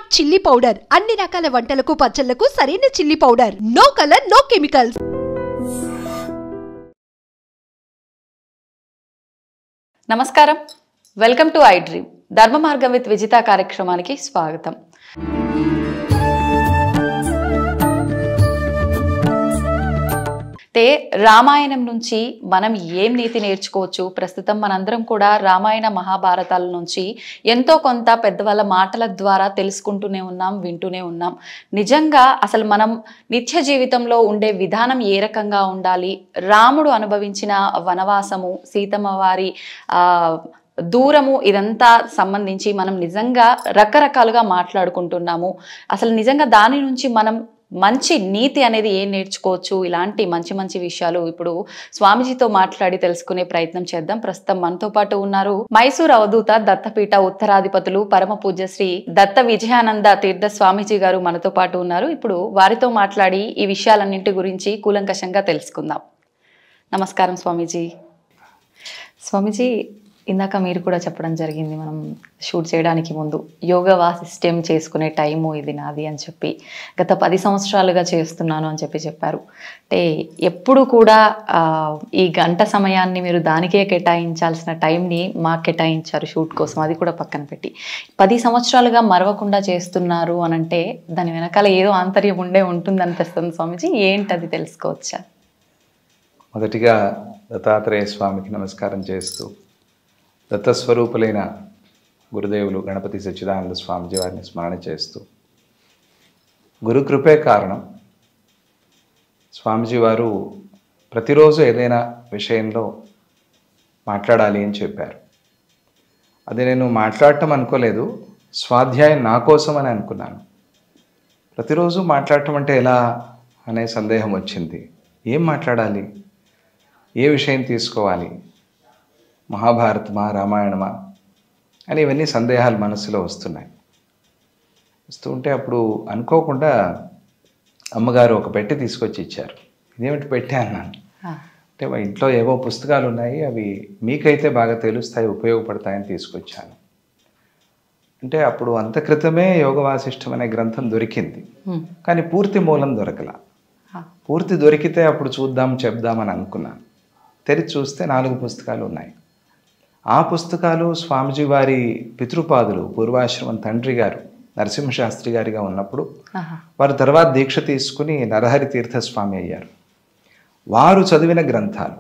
Smart chilli powder అన్ని రకాల వంటలకు పచ్చళ్లకు సరైన chilli powder. No colour, no chemicals. నమస్కారం, వెల్కమ్ టు ఐ డ్రీమ్. ధర్మ మార్గం విత్ విజిత కార్యక్రమానికి స్వాగతం. అంటే రామాయణం నుంచి మనం ఏం నీతి నేర్చుకోవచ్చు? ప్రస్తుతం మనందరం కూడా రామాయణ మహాభారతాల నుంచి ఎంతో కొంత పెద్దవాళ్ళ మాటల ద్వారా తెలుసుకుంటూనే ఉన్నాం, వింటూనే ఉన్నాం. నిజంగా అసలు మనం నిత్య జీవితంలో ఉండే విధానం ఏ రకంగా ఉండాలి, రాముడు అనుభవించిన వనవాసము, సీతమ్మ వారి దూరము, ఇదంతా సంబంధించి మనం నిజంగా రకరకాలుగా మాట్లాడుకుంటున్నాము. అసలు నిజంగా దాని నుంచి మనం మంచి నీతి అనేది ఏం నేర్చుకోవచ్చు? ఇలాంటి మంచి మంచి విషయాలు ఇప్పుడు స్వామీజీతో మాట్లాడి తెలుసుకునే ప్రయత్నం చేద్దాం. ప్రస్తుతం మనతో పాటు ఉన్నారు మైసూర్ అవధూత దత్తపీఠ ఉత్తరాధిపతులు పరమ పూజ్య శ్రీ దత్త విజయానంద తీర్థ స్వామీజీ గారు మనతో పాటు ఉన్నారు. ఇప్పుడు వారితో మాట్లాడి ఈ విషయాలన్నింటి గురించి కూలంకషంగా తెలుసుకుందాం. నమస్కారం స్వామీజీ. స్వామీజీ, ఇందాక మీరు కూడా చెప్పడం జరిగింది, మనం షూట్ చేయడానికి ముందు యోగా వాసిష్టం చేసుకునే టైము ఇది నాది అని చెప్పి, గత 10 సంవత్సరాలుగా చేస్తున్నాను అని చెప్పారు. అంటే ఎప్పుడు కూడా ఈ గంట సమయాన్ని మీరు దానికే కేటాయించాల్సిన టైంని మాకు కేటాయించారు షూట్ కోసం, అది కూడా పక్కన పెట్టి 10 సంవత్సరాలుగా మరవకుండా చేస్తున్నారు అని అంటే దాని వెనకాల ఏదో ఆంతర్యం ఉంటుంది అనిపిస్తుంది. స్వామీజీ, ఏంటది తెలుసుకోవచ్చా? మొదటిగా దత్తాత్రేయ స్వామికి నమస్కారం చేస్తూ, దత్తస్వరూపులైన గురుదేవులు గణపతి సచ్చిదానంద స్వామిజీ వారిని స్మరణ చేస్తూ, గురుకృపే కారణం. స్వామిజీ వారు ప్రతిరోజు ఏదైనా విషయంలో మాట్లాడాలి అని చెప్పారు. అది నేను మాట్లాడటం అనుకోలేదు, స్వాధ్యాయం నా కోసం అని అనుకున్నాను. ప్రతిరోజు మాట్లాడటం అంటే ఎలా అనే సందేహం వచ్చింది. ఏం మాట్లాడాలి, ఏ విషయం తీసుకోవాలి, మహాభారతమా రామాయణమా అని ఇవన్నీ సందేహాలు మనసులో వస్తుంటే అప్పుడు అనుకోకుండా అమ్మగారు ఒక పెట్టె తీసుకొచ్చి ఇచ్చారు. ఇదేమిటి పెట్టె అన్నాను. అంటే మా ఇంట్లో ఏవో పుస్తకాలు ఉన్నాయి, అవి మీకైతే బాగా తెలుస్తాయి, ఉపయోగపడతాయని తీసుకొచ్చాను. అంటే అప్పుడు అంత క్రితమే యోగ వాసిష్టం అనే గ్రంథం దొరికింది, కానీ పూర్తి మూలం దొరకల. పూర్తి దొరికితే అప్పుడు చూద్దాం చెప్దామని అనుకున్నాను. తెరిచి చూస్తే 4 పుస్తకాలు ఉన్నాయి. ఆ పుస్తకాలు స్వామిజీ వారి పితృపాదులు, పూర్వాశ్రమం తండ్రి గారు నరసింహశాస్త్రి గారిగా ఉన్నప్పుడు, వారు తర్వాత దీక్ష తీసుకుని నరహరి తీర్థస్వామి అయ్యారు. వారు చదివిన గ్రంథాలు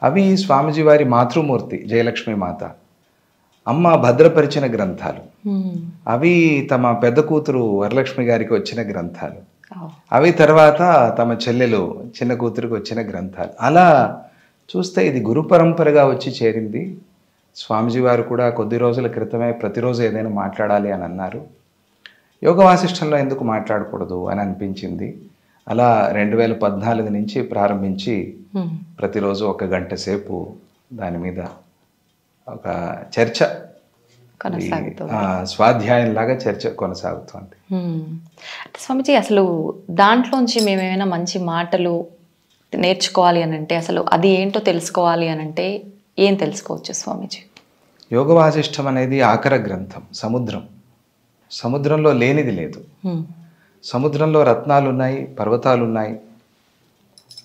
అవి. స్వామిజీ వారి మాతృమూర్తి జయలక్ష్మి మాత అమ్మ భద్రపరిచిన గ్రంథాలు అవి. తమ పెద్ద కూతురు వరలక్ష్మి గారికి వచ్చిన గ్రంథాలు అవి. తర్వాత తమ చెల్లెలు చిన్న కూతురికి వచ్చిన గ్రంథాలు. అలా చూస్తే ఇది గురు పరంపరగా వచ్చి చేరింది. స్వామిజీ వారు కూడా కొద్ది రోజుల క్రితమే ప్రతిరోజు ఏదైనా మాట్లాడాలి అని అన్నారు. యోగ వాసిష్టంలో ఎందుకు మాట్లాడకూడదు అని అనిపించింది. అలా 2014 నుంచి ప్రారంభించి ప్రతిరోజు 1 గంట సేపు దాని మీద ఒక చర్చ, స్వాధ్యాయంలాగా చర్చ కొనసాగుతుంది. స్వామిజీ, అసలు దాంట్లోంచి మేమేమైనా మంచి మాటలు నేర్చుకోవాలి అని అంటే అసలు అది ఏంటో తెలుసుకోవాలి అని అంటే ఏం తెలుసుకోవచ్చు స్వామీజీ? యోగ వాసిష్టం అనేది ఆకర గ్రంథం, సముద్రం. సముద్రంలో లేనిది లేదు. సముద్రంలో రత్నాలు ఉన్నాయి, పర్వతాలు ఉన్నాయి.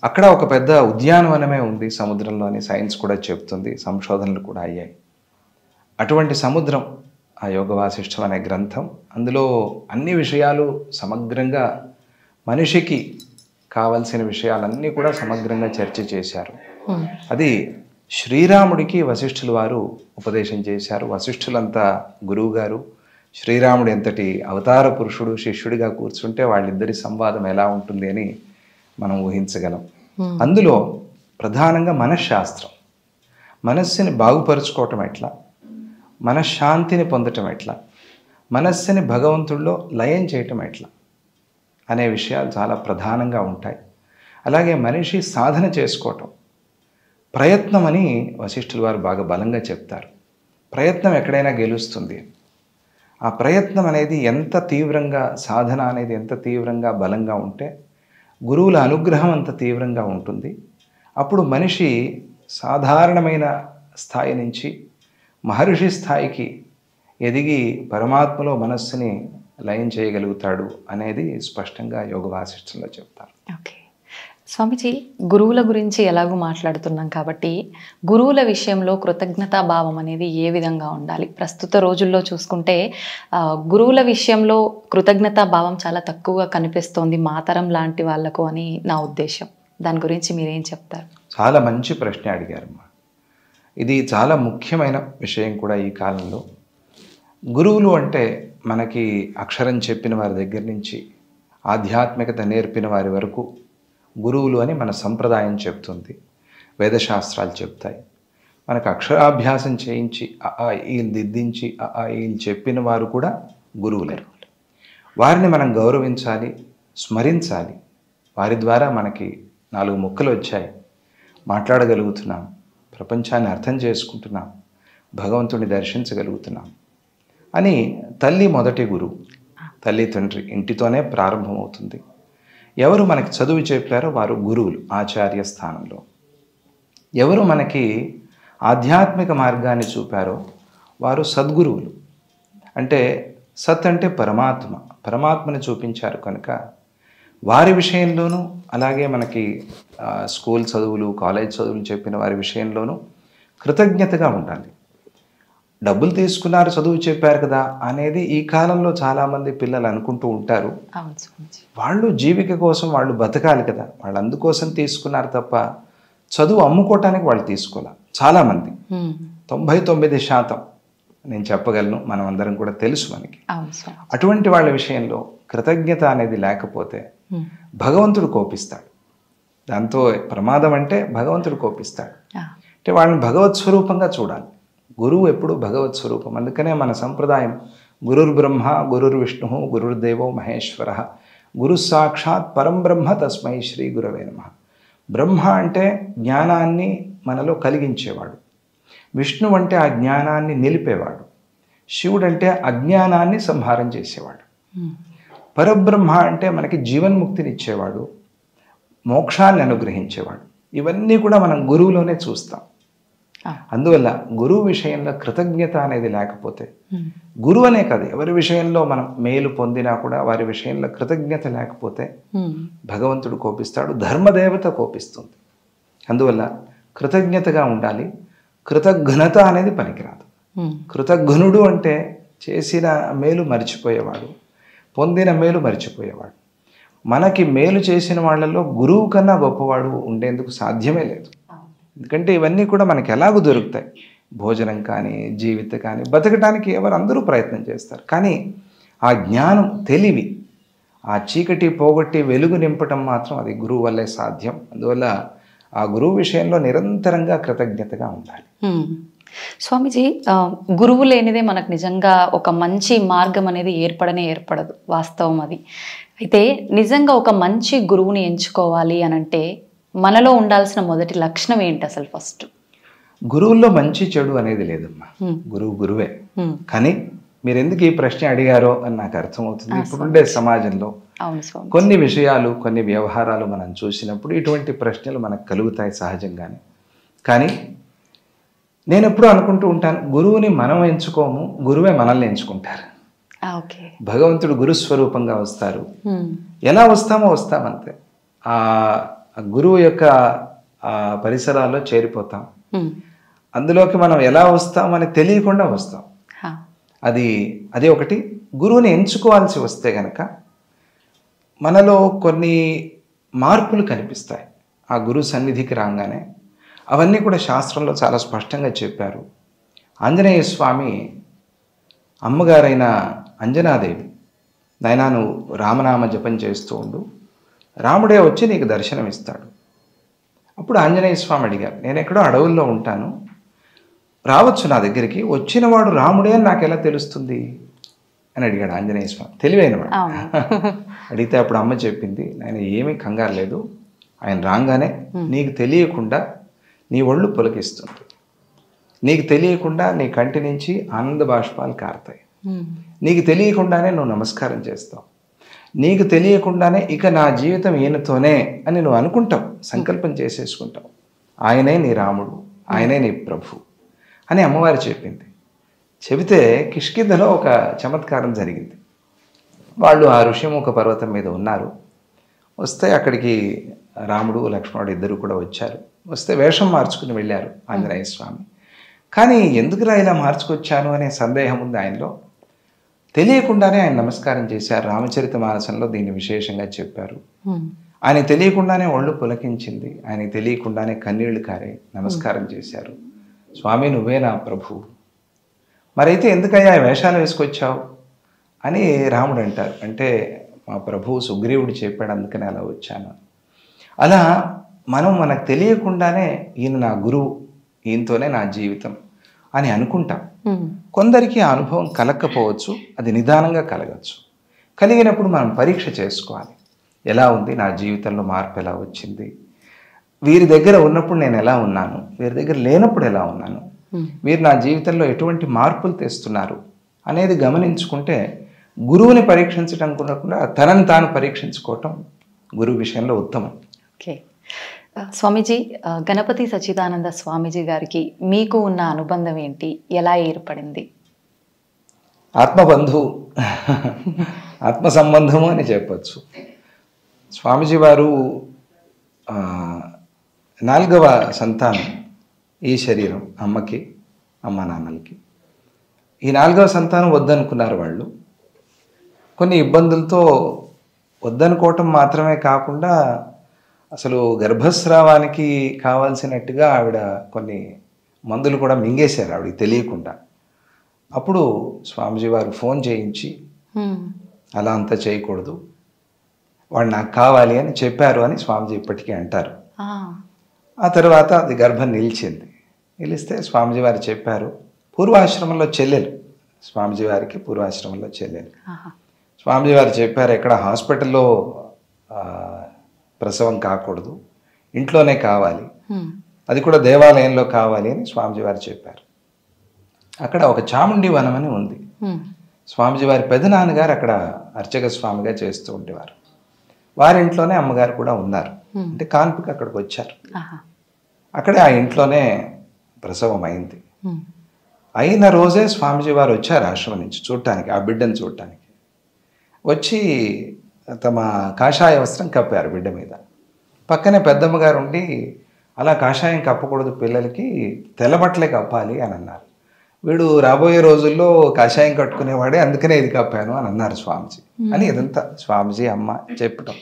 అక్కడ ఒక పెద్ద ఉద్యానవనమే ఉంది సముద్రంలోని. సైన్స్ కూడా చెప్తుంది, సంశోధనలు కూడా అయ్యాయి. అటువంటి సముద్రం ఆ యోగ వాసిష్టం అనే గ్రంథం. అందులో అన్ని విషయాలు సమగ్రంగా, మనిషికి కావలసిన విషయాలన్నీ కూడా సమగ్రంగా చర్చ చేశారు. అది శ్రీరాముడికి వశిష్ఠుల వారు ఉపదేశం చేశారు. వశిష్ఠులంతా గురువు గారు, శ్రీరాముడు ఎంతటి అవతార పురుషుడు శిష్యుడిగా కూర్చుంటే వాళ్ళిద్దరి సంవాదం ఎలా ఉంటుంది అని మనం ఊహించగలం. అందులో ప్రధానంగా మనశ్శాస్త్రం, మనస్సుని బాగుపరుచుకోవటం ఎట్లా, మనశ్శాంతిని పొందటం ఎట్లా, మనస్సుని భగవంతుడిలో లయం చేయటం ఎట్లా అనే విషయాలు చాలా ప్రధానంగా ఉంటాయి. అలాగే మనిషి సాధన చేసుకోవటం, ప్రయత్నం అని వశిష్ఠుల వారు బాగా బలంగా చెప్తారు. ప్రయత్నం ఎక్కడైనా గెలుస్తుంది. ఆ ప్రయత్నం అనేది ఎంత తీవ్రంగా, సాధన అనేది ఎంత తీవ్రంగా బలంగా ఉంటే గురువుల అనుగ్రహం అంత తీవ్రంగా ఉంటుంది. అప్పుడు మనిషి సాధారణమైన స్థాయి నుంచి మహర్షి స్థాయికి ఎదిగి పరమాత్మలో మనస్సుని లయం చేయగలుగుతాడు అనేది స్పష్టంగా యోగ వాసిష్టంలో చెప్తారు. ఓకే స్వామీజీ, గురువుల గురించి ఎలాగో మాట్లాడుతున్నాం కాబట్టి గురువుల విషయంలో కృతజ్ఞతా భావం అనేది ఏ విధంగా ఉండాలి? ప్రస్తుత రోజుల్లో చూసుకుంటే గురువుల విషయంలో కృతజ్ఞతా భావం చాలా తక్కువగా కనిపిస్తోంది మాతరం లాంటి వాళ్లకు అని నా ఉద్దేశం. దాని గురించి మీరేం చెప్తారు? చాలా మంచి ప్రశ్న అడిగారమ్మా. ఇది చాలా ముఖ్యమైన విషయం కూడా ఈ కాలంలో. గురువులు అంటే మనకి అక్షరం చెప్పిన వారి దగ్గర నుంచి ఆధ్యాత్మికత నేర్పిన వారి వరకు గురువులు అని మన సంప్రదాయం చెప్తుంది, వేదశాస్త్రాలు చెప్తాయి. మనకు అక్షరాభ్యాసం చేయించి ఈలు దిద్దించి ఈలు చెప్పిన వారు కూడా గురువులే. వారిని మనం గౌరవించాలి, స్మరించాలి. వారి ద్వారా మనకి 4 ముక్కలు వచ్చాయి, మాట్లాడగలుగుతున్నాం, ప్రపంచాన్ని అర్థం చేసుకుంటున్నాం, భగవంతుడిని దర్శించగలుగుతున్నాం అని తల్లి మొదటి గురువు. తల్లి తండ్రి ఇంటితోనే ప్రారంభమవుతుంది. ఎవరు మనకి చదువు చెప్పారో వారు గురువులు ఆచార్య స్థానంలో. ఎవరు మనకి ఆధ్యాత్మిక మార్గాన్ని చూపారో వారు సద్గురువులు. అంటే సత్ అంటే పరమాత్మ, పరమాత్మని చూపించారు కనుక వారి విషయంలోనూ, అలాగే మనకి స్కూల్ చదువులు కాలేజ్ చదువులు చెప్పిన వారి విషయంలోనూ కృతజ్ఞతగా ఉండాలి. డబ్బులు తీసుకున్నారు, చదువు చెప్పారు కదా అనేది ఈ కాలంలో చాలామంది పిల్లలు అనుకుంటూ ఉంటారు. వాళ్ళు జీవిక కోసం వాళ్ళు బతకాలి కదా, వాళ్ళు అందుకోసం తీసుకున్నారు తప్ప చదువు అమ్ముకోవటానికి వాళ్ళు తీసుకోవాలి. చాలామంది 99% నేను చెప్పగలను, మనం అందరం కూడా తెలుసు మనకి. అటువంటి వాళ్ళ విషయంలో కృతజ్ఞత అనేది లేకపోతే భగవంతుడు కోపిస్తాడు. దాంతో ప్రమాదం అంటే భగవంతుడు కోపిస్తాడు. అంటే వాళ్ళని భగవత్ స్వరూపంగా చూడాలి. గురువు ఎప్పుడు భగవత్ స్వరూపం. అందుకనే మన సంప్రదాయం గురుర్ బ్రహ్మ గురుర్ విష్ణు గురుర్దేవో మహేశ్వర గురు సాక్షాత్ పరం బ్రహ్మ తస్మై శ్రీ గురవే నమః. బ్రహ్మ అంటే జ్ఞానాన్ని మనలో కలిగించేవాడు, విష్ణువు అంటే ఆ జ్ఞానాన్ని నిలిపేవాడు, శివుడు అంటే అజ్ఞానాన్ని సంహారం చేసేవాడు, పరబ్రహ్మ అంటే మనకి జీవన్ముక్తిని ఇచ్చేవాడు, మోక్షాన్ని అనుగ్రహించేవాడు. ఇవన్నీ కూడా మనం గురువులోనే చూస్తాం. అందువల్ల గురువు విషయంలో కృతజ్ఞత అనేది లేకపోతే, గురువు అనే కాదు ఎవరి విషయంలో మనం మేలు పొందినా కూడా వారి విషయంలో కృతజ్ఞత లేకపోతే భగవంతుడు కోపిస్తాడు, ధర్మదేవత కోపిస్తుంది. అందువల్ల కృతజ్ఞతగా ఉండాలి. కృతజ్ఞత అనేది పనికిరాదు. కృతజ్ఞుడు అంటే చేసిన మేలు మర్చిపోయేవాడు, పొందిన మేలు మర్చిపోయేవాడు. మనకి మేలు చేసిన వాళ్ళల్లో గురువు కన్నా గొప్పవాడు ఉండేందుకు సాధ్యమే లేదు. ఎందుకంటే ఇవన్నీ కూడా మనకి ఎలాగూ దొరుకుతాయి. భోజనం కానీ, జీవితం కానీ, బతకడానికి అందరూ ప్రయత్నం చేస్తారు. కానీ ఆ జ్ఞానం, తెలివి, ఆ చీకటి పోగొట్టి వెలుగు నింపటం మాత్రం అది గురువు వల్లే సాధ్యం. అందువల్ల ఆ గురువు విషయంలో నిరంతరంగా కృతజ్ఞతగా ఉండాలి. స్వామీజీ, గురువు లేనిదే మనకు నిజంగా ఒక మంచి మార్గం అనేది ఏర్పడదు, వాస్తవం అది. అయితే నిజంగా ఒక మంచి గురువుని ఎంచుకోవాలి అని అంటే మనలో ఉండాల్సిన మొదటి లక్షణం ఏంటి అసలు? ఫస్ట్ గురువుల్లో మంచి చెడు అనేది లేదమ్మా. గురువు గురువే. కానీ మీరు ఎందుకు ఈ ప్రశ్న అడిగారో అని నాకు అర్థమవుతుంది. ఇప్పుడుండే సమాజంలో కొన్ని విషయాలు, కొన్ని వ్యవహారాలు మనం చూసినప్పుడు ఇటువంటి ప్రశ్నలు మనకు కలుగుతాయి సహజంగానే. కానీ నేను ఎప్పుడూ అనుకుంటూ ఉంటాను, గురువుని మనం ఎంచుకోము, గురువే మనల్ని ఎంచుకుంటారు. భగవంతుడు గురుస్వరూపంగా వస్తారు. ఎలా వస్తామో వస్తామంతే. ఆ గురువు యొక్క పరిసరాల్లో చేరిపోతాం. అందులోకి మనం ఎలా వస్తామని తెలియకుండా వస్తాం. అది ఒకటి. గురువుని ఎంచుకోవాల్సి వస్తే గనక మనలో కొన్ని మార్పులు కనిపిస్తాయి. ఆ గురు సన్నిధికి రాగానే అవన్నీ కూడా శాస్త్రంలో చాలా స్పష్టంగా చెప్పారు. ఆంజనేయ స్వామి అమ్మగారైన అంజనాదేవి, నాయనా నువ్వు రామనామ జపం చేస్తూ ఉండు, రాముడే వచ్చి నీకు దర్శనం ఇస్తాడు. అప్పుడు ఆంజనేయ స్వామి అడిగారు, నేను ఎక్కడో అడవుల్లో ఉంటాను, రావచ్చు నా దగ్గరికి, వచ్చినవాడు రాముడే అని నాకు ఎలా తెలుస్తుంది అని అడిగాడు ఆంజనేయ స్వామి. తెలివైనవాడు. అడిగితే అప్పుడు అమ్మ చెప్పింది, ఆయన ఏమీ కంగారు లేదు, ఆయన రాగానే నీకు తెలియకుండా నీ ఒళ్ళు పులకిస్తుంది, నీకు తెలియకుండా నీ కంటి నుంచి ఆనంద బాష్పాలు కారుతాయి, నీకు తెలియకుండానే నువ్వు నమస్కారం చేస్తావు, నీకు తెలియకుండానే ఇక నా జీవితం ఈయనతోనే అని నువ్వు అనుకుంటావు, సంకల్పం చేసేసుకుంటావు. ఆయనే నీ రాముడు, ఆయనే నీ ప్రభు అని అమ్మవారు చెప్పింది. చెబితే కిష్కింధలో ఒక చమత్కారం జరిగింది. వాళ్ళు ఆ ఋషిముఖ పర్వతం మీద ఉన్నారు. వస్తే అక్కడికి రాముడు లక్ష్మణుడు ఇద్దరు కూడా వచ్చారు. వస్తే వేషం మార్చుకుని వెళ్ళారు ఆంజనేయ స్వామి. కానీ ఎందుకురా ఇలా మార్చుకొచ్చాను అనే సందేహం ఉంది ఆయనలో. తెలియకుండానే ఆయన నమస్కారం చేశారు. రామచరిత మానసంలో దీన్ని విశేషంగా చెప్పారు. ఆయన తెలియకుండానే ఒళ్ళు పులకించింది. ఆయన తెలియకుండానే కన్నీళ్లు కారే నమస్కారం చేశారు. స్వామి నువ్వే నా ప్రభు, మరైతే ఎందుకయ్యా వేషాలు వేసుకొచ్చావు అని రాముడు అంటారు. అంటే మా ప్రభువు సుగ్రీవుడు చెప్పాడు, అందుకని అలా వచ్చాను. అలా మనకు తెలియకుండానే ఈయన నా గురువు, ఈయనతోనే నా జీవితం అని అనుకుంటాం. కొందరికి ఆ అనుభవం కలగకపోవచ్చు, అది నిదానంగా కలగచ్చు. కలిగినప్పుడు మనం పరీక్ష చేసుకోవాలి. ఎలా ఉంది నా జీవితంలో మార్పు, ఎలా వచ్చింది, వీరి దగ్గర ఉన్నప్పుడు నేను ఎలా ఉన్నాను, వీరి దగ్గర లేనప్పుడు ఎలా ఉన్నాను, వీరు నా జీవితంలో ఎటువంటి మార్పులు తెస్తున్నారు అనేది గమనించుకుంటే గురువుని పరీక్షించడం కూడా తనని తాను పరీక్షించుకోవటం గురువు విషయంలో ఉత్తమం. ఓకే స్వామీజీ, గణపతి సచ్చిదానంద స్వామీజీ గారికి మీకు ఉన్న అనుబంధం ఏంటి, ఎలా ఏర్పడింది? ఆత్మబంధువు, ఆత్మ సంబంధము అని చెప్పచ్చు. స్వామీజీ వారు 4వ సంతానం ఈ శరీరం, అమ్మకి అమ్మ నాన్నలకి. ఈ 4వ సంతానం వద్దనుకున్నారు వాళ్ళు. కొన్ని ఇబ్బందులతో వద్దనుకోవటం మాత్రమే కాకుండా అసలు గర్భస్రావానికి కావాల్సినట్టుగా ఆవిడ కొన్ని మందులు కూడా మింగేశారు ఆవిడకి తెలియకుండా. అప్పుడు స్వామీజీ వారు ఫోన్ చేయించి అలా అంతా చేయకూడదు, వాడు నాకు కావాలి అని చెప్పారు అని స్వామీజీ ఇప్పటికీ అంటారు. ఆ తర్వాత అది గర్భం నిలిచింది. నిలిస్తే స్వామీజీ వారు చెప్పారు, పూర్వాశ్రమంలో చెల్లెలు, స్వామీజీ వారికి పూర్వాశ్రమంలో చెల్లెలు. స్వామీజీ వారు చెప్పారు, ఎక్కడ హాస్పిటల్లో ప్రసవం కాకూడదు, ఇంట్లోనే కావాలి, అది కూడా దేవాలయంలో కావాలి అని స్వామీజీ వారు చెప్పారు. అక్కడ ఒక చాముండి వనం అని ఉంది. స్వామీజీ వారి పెదనాన్నగారు అక్కడ అర్చక స్వామిగా చేస్తూ ఉండేవారు. వారింట్లోనే అమ్మగారు కూడా ఉన్నారు. అంటే కాన్పుకి అక్కడికి వచ్చారు. అక్కడే ఆ ఇంట్లోనే ప్రసవం అయింది. అయిన రోజే స్వామీజీ వారు వచ్చారు ఆశ్రమం నుంచి చూడటానికి, ఆ బిడ్డను చూడటానికి. వచ్చి తమ కాషాయ వస్త్రం కప్పారు బిడ్డ మీద. పక్కనే పెద్దమ్మగారు ఉండి, అలా కాషాయం కప్పకూడదు పిల్లలకి, తెల్లబట్టలే కప్పాలి అని అన్నారు. వీడు రాబోయే రోజుల్లో కాషాయం కట్టుకునేవాడే, అందుకనే ఇది కప్పాను అని అన్నారు స్వామీజీ. అని ఇదంతా స్వామీజీ అమ్మ చెప్పటం.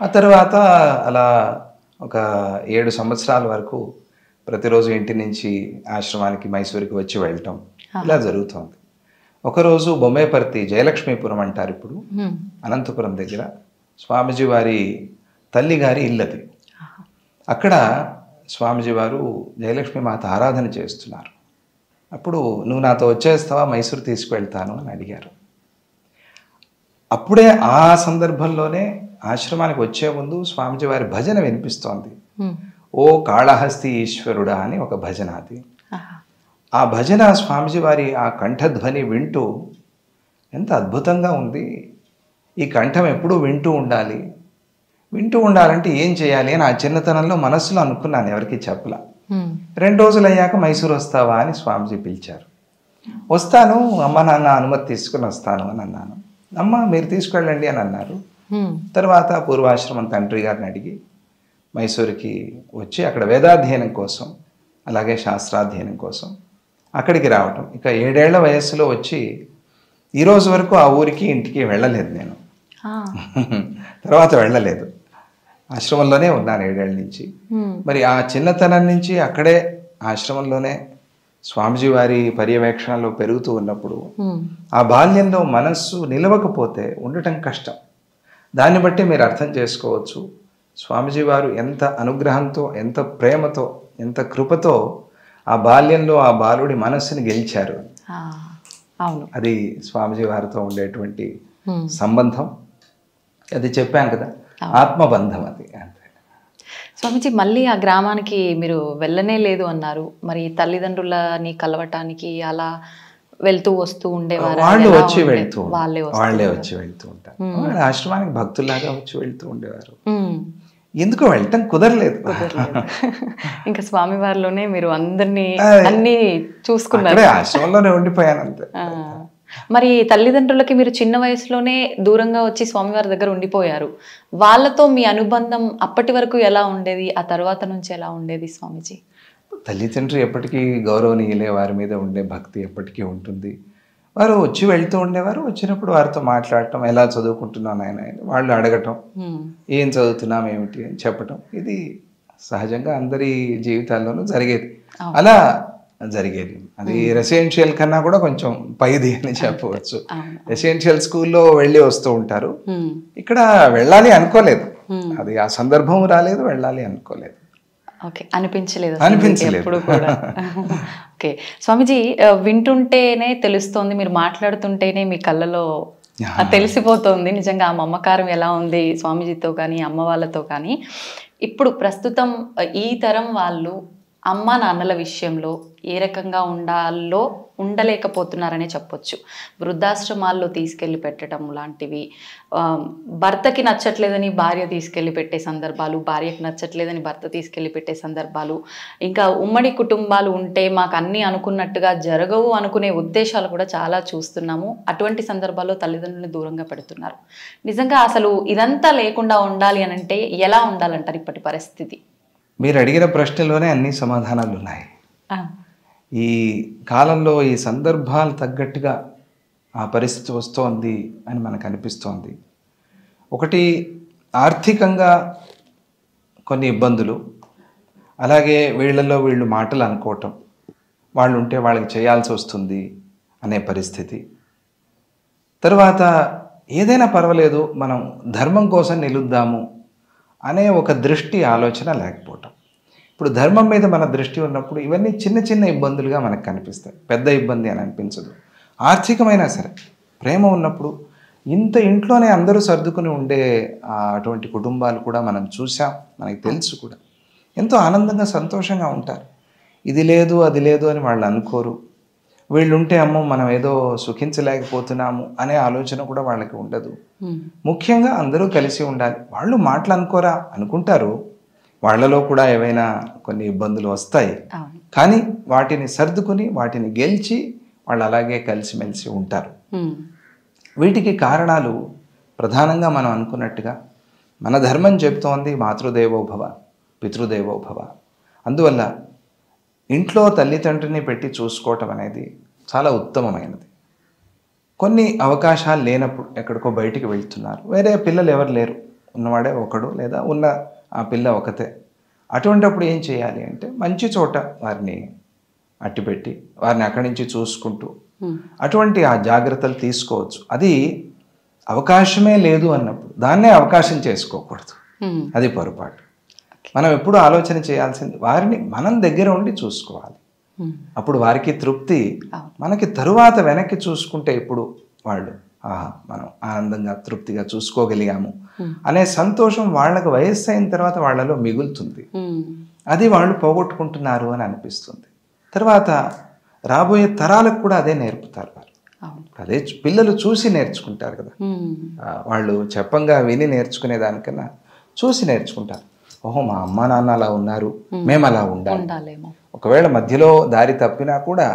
ఆ తర్వాత అలా ఒక 7 సంవత్సరాల వరకు ప్రతిరోజు ఇంటి నుంచి ఆశ్రమానికి మైసూరుకి వచ్చి వెళ్ళటం ఇలా జరుగుతోంది. ఒకరోజు బొమ్మేపర్తి, జయలక్ష్మీపురం అంటారు ఇప్పుడు, అనంతపురం దగ్గర స్వామీజీ వారి తల్లి గారి ఇల్లది. అక్కడ స్వామీజీ వారు జయలక్ష్మి మాత ఆరాధన చేస్తున్నారు. అప్పుడు నువ్వు నాతో వచ్చేస్తావా, మైసూరు తీసుకువెళ్తాను అని అడిగారు. అప్పుడే ఆ సందర్భంలోనే ఆశ్రమానికి వచ్చే ముందు స్వామీజీ వారి భజన వినిపిస్తోంది. ఓ కాళహస్తి ఈశ్వరుడా అని ఒక భజన. అది ఆ భజన స్వామీజీ వారి ఆ కంఠధ్వని వింటూ ఎంత అద్భుతంగా ఉంది, ఈ కంఠం ఎప్పుడూ వింటూ ఉండాలి, వింటూ ఉండాలంటే ఏం చేయాలి అని ఆ చిన్నతనంలో మనస్సులో అనుకున్నాను, ఎవరికి చెప్పలా. 2 రోజులు అయ్యాక మైసూరు వస్తావా అని స్వామీజీ పిలిచారు. వస్తాను, అమ్మ నాన్న అనుమతి తీసుకుని వస్తాను అని అన్నాను. అమ్మ మీరు తీసుకెళ్ళండి అని అన్నారు. తర్వాత పూర్వాశ్రమం తండ్రి గారిని అడిగి మైసూరుకి వచ్చి అక్కడ వేదాధ్యయనం కోసం, అలాగే శాస్త్రాధ్యయనం కోసం అక్కడికి రావటం. ఇక 7 ఏళ్ల వయస్సులో వచ్చి ఈరోజు వరకు ఆ ఊరికి ఇంటికి వెళ్ళలేదు నేను. తర్వాత వెళ్ళలేదు, ఆశ్రమంలోనే ఉన్నాను 7 ఏళ్ళ నుంచి. మరి ఆ చిన్నతనం నుంచి అక్కడే ఆశ్రమంలోనే స్వామీజీ వారి పర్యవేక్షణలో పెరుగుతూ ఉన్నప్పుడు ఆ బాల్యంలో మనస్సు నిలవకపోతే ఉండటం కష్టం. దాన్ని బట్టి మీరు అర్థం చేసుకోవచ్చు స్వామీజీ వారు ఎంత అనుగ్రహంతో, ఎంత ప్రేమతో, ఎంత కృపతో ఆ బాల్యంలో ఆ బాలుడి మనస్సుని గెలిచారు. అది స్వామీజీ వారితో ఉండేటువంటి సంబంధం. అది చెప్పాను కదా, ఆత్మబంధం అది. అంతే. స్వామీజీ, మళ్ళీ ఆ గ్రామానికి మీరు వెళ్ళనే లేదు అన్నారు. మరి తల్లిదండ్రులని కలవటానికి అలా వెళ్తూ వస్తూ ఉండేవారు? వాళ్ళే వచ్చి వెళ్తూ ఉంటారు. ఆశ్రమానికి భక్తుల్లాగా వచ్చి వెళ్తూ ఉండేవారు. ఎందుకు వెళ్ళటం కుదరలేదు. ఇంకా స్వామివారిలోనే మీరు అందరినీ అన్ని చూసుకున్నారు. ఆశ్రమంలోనే ఉండిపోయాను అంతే. మరి తల్లిదండ్రులకి మీరు చిన్న వయసులోనే దూరంగా వచ్చి స్వామివారి దగ్గర ఉండిపోయారు. వాళ్ళతో మీ అనుబంధం అప్పటి వరకు ఎలా ఉండేది, ఆ తర్వాత నుంచి ఎలా ఉండేది స్వామీజీ? తల్లిదండ్రులు ఎప్పటికీ గౌరవనీయులే, వారి మీద ఉండే భక్తి ఎప్పటికీ ఉంటుంది. వారు వచ్చి వెళ్తూ ఉండేవారు. వచ్చినప్పుడు వారితో మాట్లాడటం, ఎలా చదువుకుంటున్నాను ఆయన వాళ్ళు అడగటం, ఏం చదువుతున్నాం ఏమిటి అని చెప్పటం, ఇది సహజంగా అందరి జీవితాల్లోనూ జరిగేది. అలా జరిగేది. అది రెసిడెన్షియల్ కన్నా కూడా కొంచెం పైది అని చెప్పవచ్చు. రెసిడెన్షియల్ స్కూల్లో వెళ్ళి వస్తూ ఉంటారు. ఇక్కడ వెళ్ళాలి అనుకోలేదు, అది ఆ సందర్భం రాలేదు, వెళ్ళాలి అనుకోలేదు. ఓకే, అనిపించలేదు ఎప్పుడు కూడా. ఓకే స్వామీజీ, వింటుంటేనే తెలుస్తోంది, మీరు మాట్లాడుతుంటేనే మీ కళ్ళలో తెలిసిపోతుంది నిజంగా ఆ మమకారం ఎలా ఉంది స్వామీజీతో కానీ అమ్మ వాళ్ళతో కానీ. ఇప్పుడు ప్రస్తుతం ఈ తరం వాళ్ళు అమ్మ నాన్నల విషయంలో ఏ రకంగా ఉండాలో ఉండలేకపోతున్నారనే చెప్పొచ్చు. వృద్ధాశ్రమాల్లో తీసుకెళ్ళి పెట్టడం లాంటివి, భర్తకి నచ్చట్లేదని భార్య తీసుకెళ్ళి పెట్టే సందర్భాలు, భార్యకి నచ్చట్లేదని భర్త తీసుకెళ్ళి పెట్టే సందర్భాలు, ఇంకా ఉమ్మడి కుటుంబాలు ఉంటే మాకు అన్నీ అనుకున్నట్టుగా జరగవు అనుకునే ఉద్దేశాలు కూడా చాలా చూస్తున్నాము. అటువంటి సందర్భాల్లో తల్లిదండ్రులను దూరంగా పెడుతున్నారు. నిజంగా అసలు ఇదంతా లేకుండా ఉండాలి అని అంటే ఎలా ఉండాలంటారు ఇప్పటి పరిస్థితి? మీరు అడిగిన ప్రశ్నలోనే అన్ని సమాధానాలు ఉన్నాయి. ఈ కాలంలో ఈ సందర్భాలు తగ్గట్టుగా ఆ పరిస్థితి వస్తోంది అని మనకు అనిపిస్తోంది. ఒకటి, ఆర్థికంగా కొన్ని ఇబ్బందులు, అలాగే వీళ్ళల్లో వీళ్ళు మాటలు అనుకోవటం, వాళ్ళు ఉంటే వాళ్ళకి చేయాల్సి వస్తుంది అనే పరిస్థితి. తర్వాత ఏదైనా పర్వాలేదు మనం ధర్మం కోసం నిలుద్దాము అనే ఒక దృష్టి, ఆలోచన లేకపోవటం. ఇప్పుడు ధర్మం మీద మన దృష్టి ఉన్నప్పుడు ఇవన్నీ చిన్న చిన్న ఇబ్బందులుగా మనకు కనిపిస్తాయి, పెద్ద ఇబ్బంది అని అనిపించదు. ఆర్థికమైనా సరే, ప్రేమ ఉన్నప్పుడు ఇంత ఇంట్లోనే అందరూ సర్దుకుని ఉండే అటువంటి కుటుంబాలు కూడా మనం చూసాం, మనకి తెలుసు కూడా. ఎంతో ఆనందంగా సంతోషంగా ఉంటారు. ఇది లేదు అది లేదు అని వాళ్ళు అనుకోరు. వీళ్ళుంటే అమ్మో మనం ఏదో సుఖించలేకపోతున్నాము అనే ఆలోచన కూడా వాళ్ళకి ఉండదు. ముఖ్యంగా అందరూ కలిసి ఉండాలి. వాళ్ళు మాటలు అనుకోరా, అనుకుంటారు, వాళ్ళలో కూడా ఏవైనా కొన్ని ఇబ్బందులు వస్తాయి, కానీ వాటిని సర్దుకుని వాటిని గెలిచి వాళ్ళు అలాగే కలిసిమెలిసి ఉంటారు. వీటికి కారణాలు ప్రధానంగా మనం అనుకున్నట్టుగా మన ధర్మం చెప్తోంది మాతృదేవోభవ పితృదేవోభవ. అందువల్ల ఇంట్లో తల్లిదండ్రిని పెట్టి చూసుకోవటం అనేది చాలా ఉత్తమమైనది. కొన్ని అవకాశాలు లేనప్పుడు ఎక్కడికో బయటికి వెళ్తున్నారు, వేరే పిల్లలు ఎవరు లేరు, ఉన్నవాడే ఒకడు లేదా ఉన్న ఆ పిల్ల ఒకతే, అటువంటిప్పుడు ఏం చేయాలి అంటే మంచి చోట వారిని అట్టిపెట్టి వారిని అక్కడి నుంచి చూసుకుంటూ అటువంటి ఆ జాగ్రత్తలు తీసుకోవచ్చు. అది అవకాశమే లేదు అన్నప్పుడు దాన్నే అవకాశం చేసుకోకూడదు, అది పొరపాటు. మనం ఎప్పుడు ఆలోచన చేయాల్సింది వారిని మనం దగ్గర ఉండి చూసుకోవాలి. అప్పుడు వారికి తృప్తి, మనకి తరువాత వెనక్కి చూసుకుంటే ఇప్పుడు వాళ్ళు మనం ఆనందంగా తృప్తిగా చూసుకోగలిగాము అనే సంతోషం వాళ్ళకి వయస్సు అయిన తర్వాత వాళ్ళలో మిగులుతుంది. అది వాళ్ళు పోగొట్టుకుంటున్నారు అని అనిపిస్తుంది. తర్వాత రాబోయే తరాలకు కూడా అదే నేర్పుతారు వారు. అదే పిల్లలు చూసి నేర్చుకుంటారు కదా, వాళ్ళు చెప్పంగా విని నేర్చుకునే దానికన్నా చూసి నేర్చుకుంటారు. ఓహో మా అమ్మ నాన్న అలా ఉన్నారు, మేము అలా ఉండాలేమో. ఒకవేళ మధ్యలో దారి తప్పినా కూడా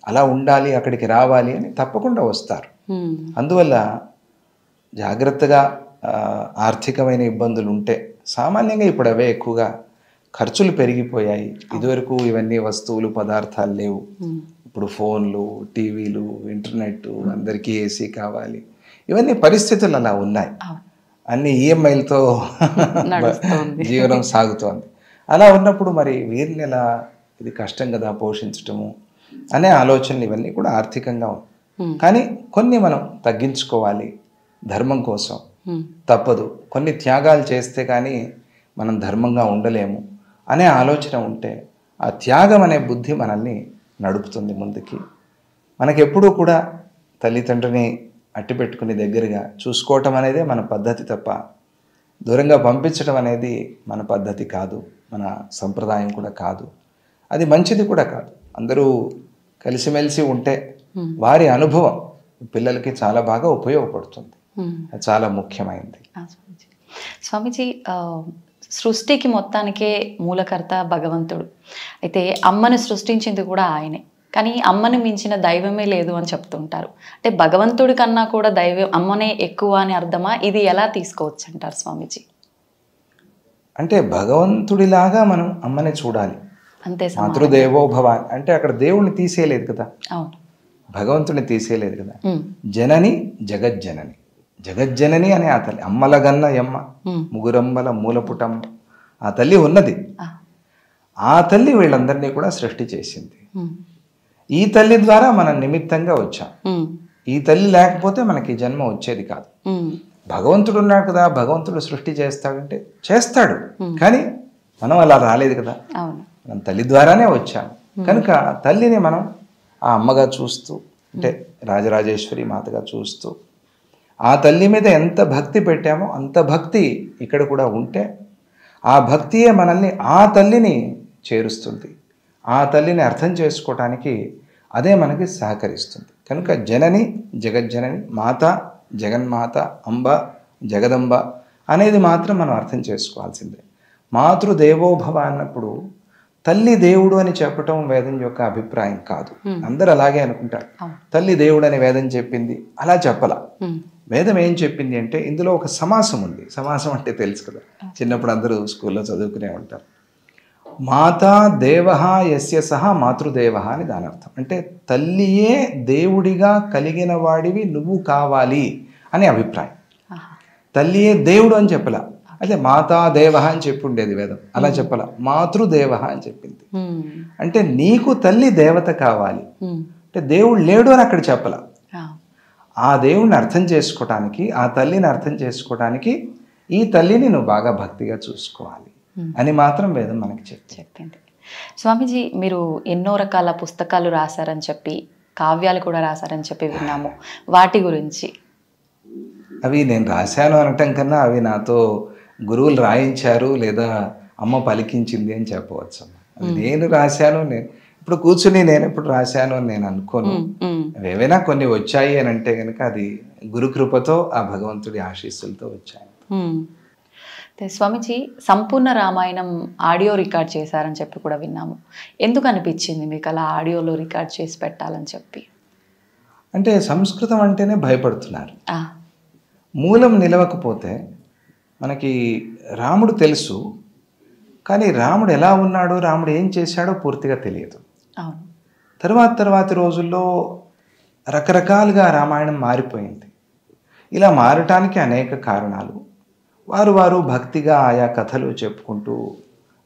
అలా ఉండాలి, అక్కడికి రావాలి అని తప్పకుండా వస్తారు. అందువల్ల జాగ్రత్తగా ఆర్థికమైన ఇబ్బందులు ఉంటే, సామాన్యంగా ఇప్పుడు అవే ఎక్కువగా ఖర్చులు పెరిగిపోయాయి. ఇదివరకు ఇవన్నీ వస్తువులు పదార్థాలు లేవు, ఇప్పుడు ఫోన్లు, టీవీలు, ఇంటర్నెట్, అందరికీ ఏసీ కావాలి, ఇవన్నీ పరిస్థితులు అలా ఉన్నాయి. అన్ని ఈఎంఐలతో జీవనం సాగుతోంది. అలా ఉన్నప్పుడు మరి వీరిని ఎలా, ఇది కష్టం కదా పోషించటము అనే ఆలోచనలు ఇవన్నీ కూడా ఆర్థికంగా ఉన్నాయి. కానీ కొన్ని మనం తగ్గించుకోవాలి ధర్మం కోసం, తప్పదు. కొన్ని త్యాగాలు చేస్తే కానీ మనం ధర్మంగా ఉండలేము అనే ఆలోచన ఉంటే ఆ త్యాగం అనే బుద్ధి మనల్ని నడుపుతుంది ముందుకి. మనకెప్పుడూ కూడా తల్లిదండ్రిని అట్టిపెట్టుకుని దగ్గరగా చూసుకోవటం అనేదే మన పద్ధతి తప్ప దూరంగా పంపించడం అనేది మన పద్ధతి కాదు, మన సంప్రదాయం కూడా కాదు, అది మంచిది కూడా కాదు. అందరూ కలిసిమెలిసి ఉంటే వారి అనుభవం పిల్లలకి చాలా బాగా ఉపయోగపడుతుంది. అది చాలా ముఖ్యమైనది. స్వామీజీ, సృష్టికి మొత్తానికే మూలకర్త భగవంతుడు. అయితే అమ్మను సృష్టించింది కూడా ఆయనే. కానీ అమ్మని మించిన దైవమే లేదు అని చెప్తుంటారు. అంటే భగవంతుడి కన్నా కూడా దైవం అమ్మనే ఎక్కువ అని అర్థమా? ఇది ఎలా తీసుకోవచ్చు అంటారు స్వామీజీ? అంటే భగవంతుడిలాగా మనం అమ్మని చూడాలి. అంతే మాతృదేవో భవ అంటే అక్కడ దేవుణ్ణి తీసేయలేదు కదా, అవును, భగవంతుని తీసేయలేదు కదా. జనని జగజ్జనని, జగజ్జనని అనే ఆ తల్లి, అమ్మలగన్న యమ్మ, ముగురమ్మల మూలపుటమ్మ, ఆ తల్లి ఉన్నది. ఆ తల్లి వీళ్ళందరినీ కూడా సృష్టి చేసింది. ఈ తల్లి ద్వారా మనం నిమిత్తంగా వచ్చాం. ఈ తల్లి లేకపోతే మనకి జన్మ వచ్చేది కాదు. భగవంతుడు ఉన్నాడు కదా, భగవంతుడు సృష్టి చేస్తాడంటే చేస్తాడు, కానీ మనం అలా రాలేదు కదా, మనం తల్లి ద్వారానే వచ్చాము. కనుక తల్లిని మనం ఆ అమ్మగా చూస్తూ, అంటే రాజరాజేశ్వరి మాతగా చూస్తూ, ఆ తల్లి మీద ఎంత భక్తి పెట్టామో అంత భక్తి ఇక్కడ కూడా ఉంటే ఆ భక్తియే మనల్ని ఆ తల్లిని చేరుస్తుంది. ఆ తల్లిని అర్థం చేసుకోవటానికి అదే మనకి సహకరిస్తుంది. కనుక జనని జగజ్జనని, మాత జగన్మాత, అంబ జగదంబ అనేది మాత్రం మనం అర్థం చేసుకోవాల్సిందే. మాతృదేవోభవ అన్నప్పుడు తల్లి దేవుడు అని చెప్పటం వేదం యొక్క అభిప్రాయం కాదు. అందరు అలాగే అనుకుంటారు, తల్లి దేవుడు అని వేదం చెప్పింది, అలా చెప్పలా. వేదం ఏం చెప్పింది అంటే ఇందులో ఒక సమాసం ఉంది. సమాసం అంటే తెలుసు కదా, చిన్నప్పుడు అందరూ స్కూల్లో చదువుకునే ఉంటారు. మాతా దేవ యస్య సహ మాతృదేవ అని దాని అర్థం. అంటే తల్లియే దేవుడిగా కలిగిన వాడివి నువ్వు కావాలి అని అభిప్రాయం. తల్లియే దేవుడు అని చెప్పలా. అదే మాతా దేవ అని చెప్పి ఉండేది వేదం, అలా చెప్పాల, మాతృదేవ అని చెప్పింది. అంటే నీకు తల్లి దేవత కావాలి, అంటే దేవుడు లేడు అని అక్కడ చెప్పలా. ఆ దేవుడిని అర్థం చేసుకోవటానికి, ఆ తల్లిని అర్థం చేసుకోవటానికి ఈ తల్లిని నువ్వు బాగా భక్తిగా చూసుకోవాలి అని మాత్రం వేదం మనకి చెప్పింది. స్వామీజీ, మీరు ఎన్నో రకాల పుస్తకాలు రాశారని చెప్పి, కావ్యాలు కూడా రాశారని చెప్పి విన్నాము. వాటి గురించి? అవి నేను రాశాను అనటం కన్నా అవి నాతో గురువులు రాయించారు లేదా అమ్మ పలికించింది అని చెప్పవచ్చు. అది నేను రాశాను, నేను ఇప్పుడు కూర్చుని నేను ఎప్పుడు రాశాను అని నేను అనుకోను. ఏవైనా కొన్ని వచ్చాయి అని అంటే కనుక అది గురుకృపతో, ఆ భగవంతుడి ఆశీస్సులతో వచ్చాయి. స్వామీజీ, సంపూర్ణ రామాయణం ఆడియో రికార్డ్ చేశారని చెప్పి కూడా విన్నాము. ఎందుకు అనిపించింది మీకు అలా ఆడియోలో రికార్డ్ చేసి పెట్టాలని చెప్పి? అంటే సంస్కృతం అంటేనే భయపడుతున్నారు. మూలం నిలవకపోతే మనకి రాముడు తెలుసు, కానీ రాముడు ఎలా ఉన్నాడో, రాముడు ఏం చేశాడో పూర్తిగా తెలియదు. తర్వాతి రోజుల్లో రకరకాలుగా రామాయణం మారిపోయింది. ఇలా మారటానికి అనేక కారణాలు. వారు భక్తిగా ఆయా కథలు చెప్పుకుంటూ